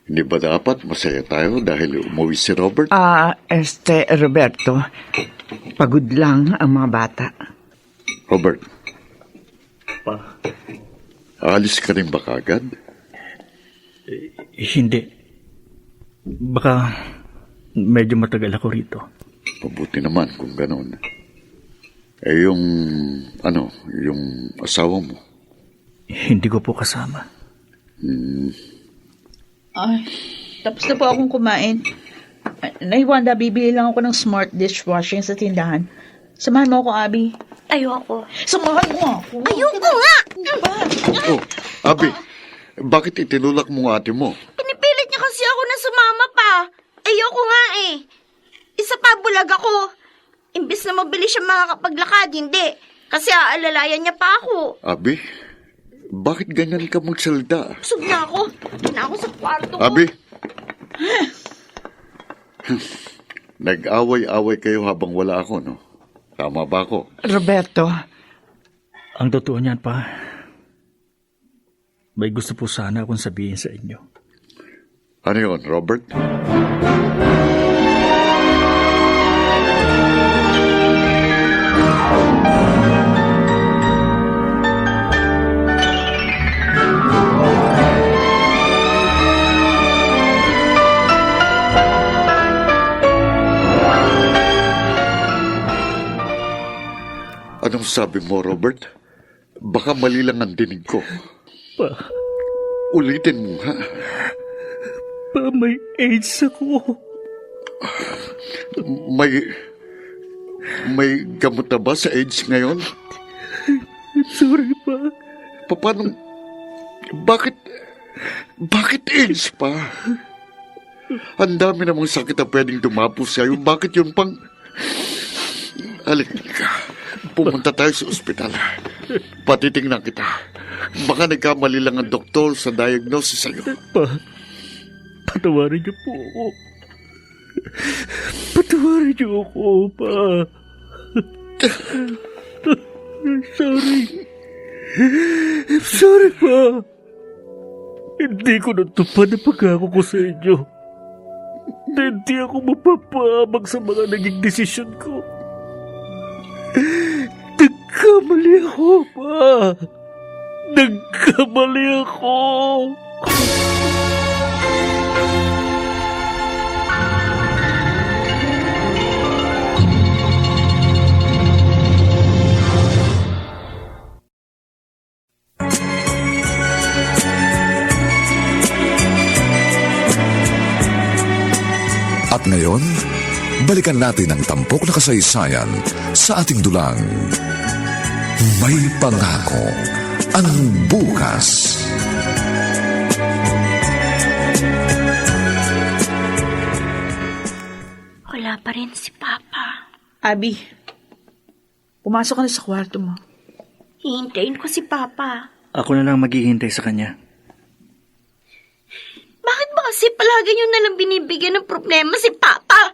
Hindi ba dapat masaya tayo dahil umuwi si Robert? Roberto, pagod lang ang mga bata. Robert, Pa, aalis ka rin ba kagad? hindi. Baka medyo matagal ako rito. Mabuti naman kung gano'n. Yung asawa mo. Hindi ko po kasama. Ay, tapos na po akong kumain. Wanda, bibili lang ako ng smart dishwashing sa tindahan. Samahan mo ako, Abby. Ayoko. Samahan mo ako. Ayoko nga! Oh, Abi, bakit itinulak mo ang ate mo? Pinipilit niya kasi ako na sumama pa. Ayoko nga eh. Isa pa, bulag ako. Imbis na mabilis siya makakapaglakad, hindi. Kasi aalalayan niya pa ako. Abi, bakit ganyan ka magsalita? Busog na ako. Doon na ako sa kwarto ko. Abi! Nag-away-away kayo habang wala ako, no? Tama ba ako? Roberto, Ang totoo niyan, pa, may gusto po sana akong sabihin sa inyo. Ano yun, Robert? Anong sabi mo, Robert? Baka mali lang ang dinig ko. Pa, Ulitin mo, ha? may AIDS ako. May gamot na ba sa AIDS ngayon? Sorry, pa. Paano? Bakit AIDS pa? Ang dami namang sakit na pwedeng dumapos sa'yo. Bakit yun pang... Halika. Pumunta tayo sa ospital. Patitingnan kita. Baka nagkamali lang ang doktor sa diagnosis sa'yo. Pa, patawarin niyo po ako. Patawarin niyo ako, pa. Sorry. I'm sorry, pa. Hindi ko natupad ang pagkako ko sa inyo. Hindi ako mapapabag sa mga naging desisyon ko. Nagkamali ako, pa. Nagkamali ako. At ngayon, balikan natin ang tampok na kasaysayan sa ating dulang. May pangako ang bukas. Wala pa rin si Papa. Abby, pumasok ka na sa kwarto mo. Hihintayin ko si Papa. Ako na lang maghihintay sa kanya. Bakit ba kasi palagi niyo nalang binibigyan ng problema si Papa?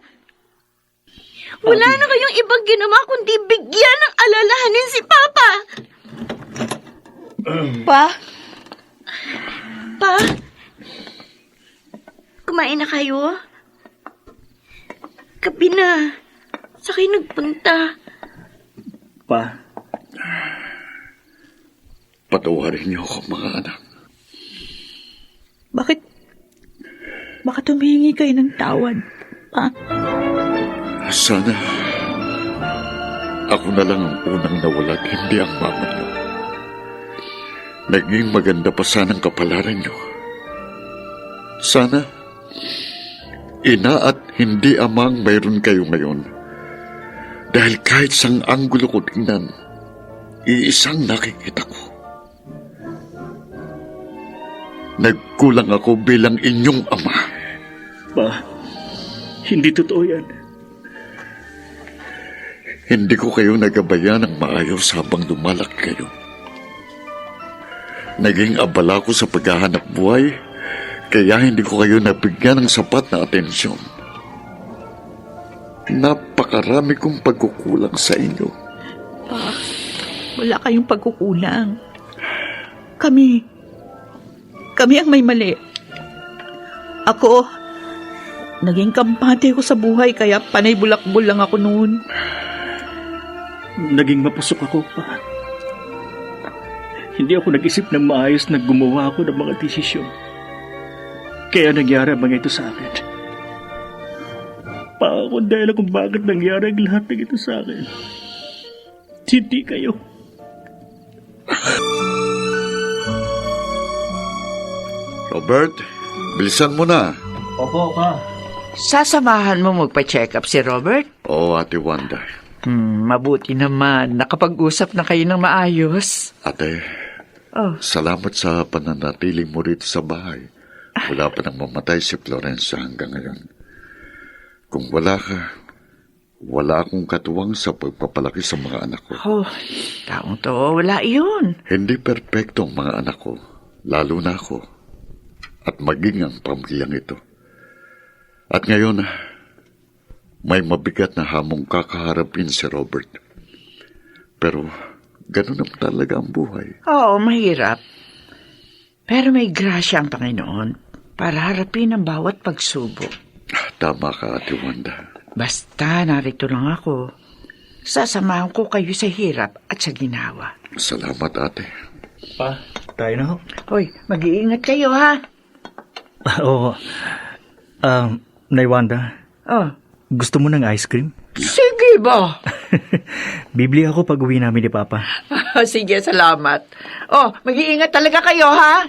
Wala na kayong ibang ginawa kundi bigyan ng alalahanin si Papa. Pa? Pa? Kumain na kayo? Gabi na. Sa kayo nagpunta? Pa, Patawarin niyo ako, mga anak. Bakit humihingi kayo ng tawad? Pa? Sana ako na lang ang unang nawala at hindi ang mama niyo. Naging maganda pa sanang kapalaran niyo. Sana ina at hindi amang mayroon kayo ngayon. Dahil kahit sang anggulo ko tingnan, iisang nakikita ko. Nagkulang ako bilang inyong ama. Pa, hindi totoo yan. Hindi ko kayo nagabayan ng maayos habang lumalaki kayo. Naging abala ko sa paghahanap buhay, kaya hindi ko kayo nabigyan ng sapat na atensyon. Napakarami kong pagkukulang sa inyo. Pa, wala kayong pagkukulang. Kami ang may mali. Ako, naging kampante ko sa buhay kaya panay bulakbol lang ako noon. Naging mapusok ako, pa. Hindi ako nag-isip ng maayos na gumawa ako ng mga desisyon. Kaya nangyari ang mga ito sa akin. Pa, kung dahil kung bakit nangyari ang lahat ng ito sa akin. Hindi kayo. Robert, bilisan mo na. Opo, pa. Sasamahan mo magpa-check up si Robert? Oo, Ate Wanda. Mabuti naman. Nakapag-usap na kayo ng maayos. Ate, salamat sa pananatiling mo rito sa bahay. Wala pa nang mamatay si Florencia hanggang ngayon. Kung wala ka, wala akong katuwang sa pagpapalaki sa mga anak ko. Oh, taong to, wala yun. Hindi perpekto ang mga anak ko, lalo na ako, at maging ang pamilyang ito. At ngayon, may mabigat na hamong kakaharapin si Robert. Pero, ganun naman talaga ang buhay. Oo, mahirap. Pero may grasya ang Panginoon para harapin ang bawat pagsubok. Tama ka, Ate Wanda. Basta narito lang ako. Sasamahan ko kayo sa hirap at sa ginawa. Salamat, Ate. Pa, tayo na ho. Hoy, mag-iingat kayo, ha? Oo. Nay Wanda, Oh, gusto mo ng ice cream? sige ba? Bibili ako pag uwi namin ni Papa. Sige, salamat. Oh, mag-iingat talaga kayo, ha?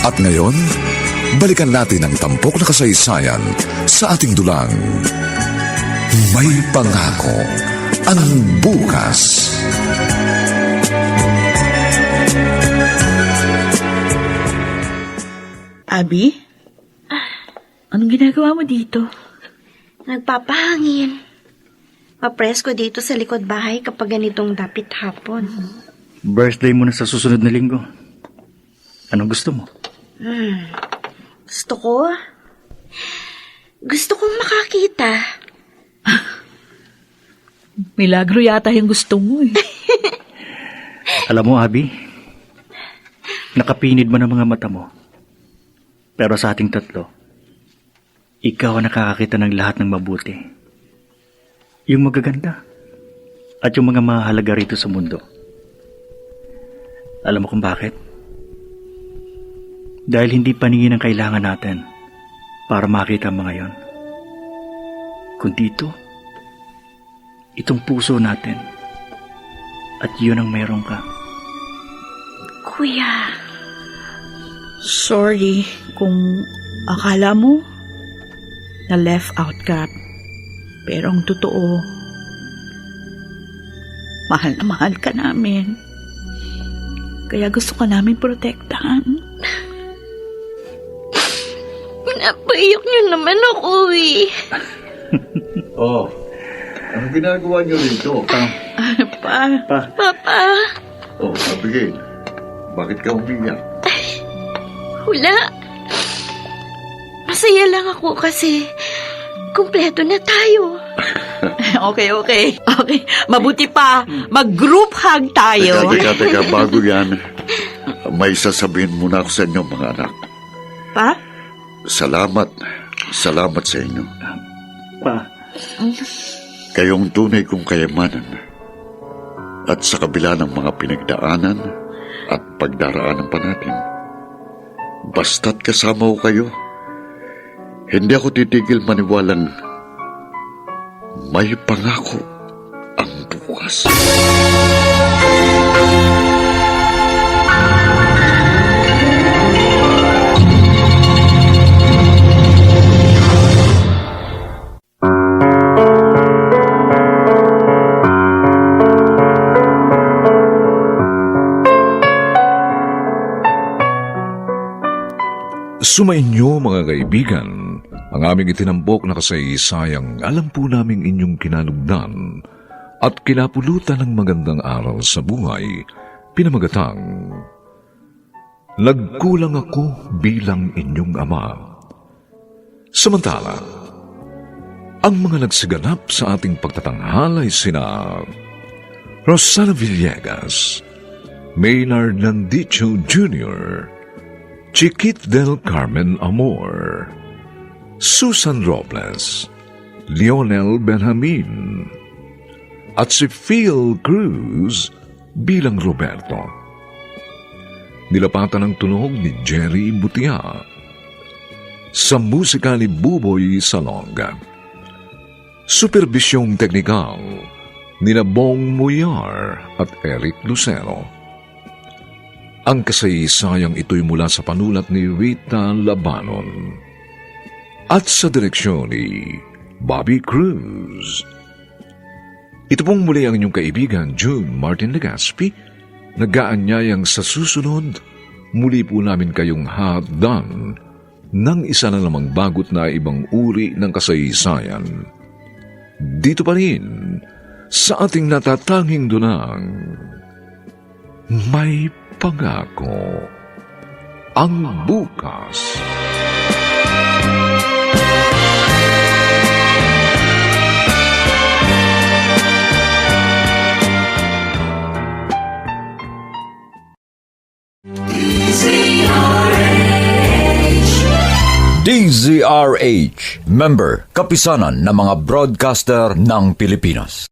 At ngayon, balikan natin ang tampok na kasaysayan sa ating dulang. May pangako ang bukas. Abi? Anong ginagawa mo dito? Nagpapahangin. Mapresko dito sa likod bahay kapag ganitong dapit hapon. Birthday mo na sa susunod na linggo. Anong gusto mo? Gusto kong makakita. Milagro yata yung gusto mo eh. Alam mo, Abi, nakapinid mo ng mga mata mo. Pero sa ating tatlo, ikaw ang nakakakita ng lahat ng mabuti. Yung magaganda at yung mga mahalaga rito sa mundo. Alam mo kung bakit? Dahil hindi paningin ang kailangan natin para makita ang mga yon. Kundi itong puso natin. At yun ang meron ka. Kuya, Sorry kung akala mo na left out ka. Pero ang totoo, mahal na mahal ka namin. Kaya gusto ka namin protektahan. napaiyak niyo naman ako eh. Oh, ano ginagawa niyo rito? Papa, Oh, Abigail, bakit ka umiyak? wala. Masaya lang ako kasi kumpleto na tayo. Okay. Mabuti pa, mag-group hug tayo. Teka, bago yan, may sasabihin muna ako sa inyo, mga anak. Pa? Salamat sa inyo. Pa, Kayong tunay kong kayamanan. At sa kabila ng mga pinagdaanan at pagdaraanan pa natin, basta't kasama ko kayo, hindi ako titigil maniwalang may pangako ang bukas. Sumainyo mga kaibigan, ang aming itinampok na kasaysayang alam po naming inyong kinalugdan at kinapulutan ng magandang aral sa buhay, pinamagatang, Nagkulang ako bilang inyong ama. Samantala, ang mga nagsiganap sa ating pagtatanghal ay sina Rosana Villegas, Maynard Landicho Jr., Chiquit del Carmen Amor, Susan Robles, Lionel Benjamin, at si Phil Cruz bilang Roberto. Nilapatan ang tunog ni Jerry Butia. Sa musika ni Buboy Salonga. Supervisyong teknikal ni Bong Muyar at Eric Lucero. Ang kasaysayang ito'y mula sa panulat ni Rita Labanon at sa direksyon ni Bobby Cruz. Ito pong muli ang inyong kaibigan June Martin Legaspi, nag-aanyayang sa susunod, muli po namin kayong hatdan ng isa na namang bagot na ibang uri ng kasaysayan. Dito pa rin, sa ating natatanging dunang, may pangako ang bukas. DZRH, member, kapisanan ng mga broadcaster ng Pilipinas.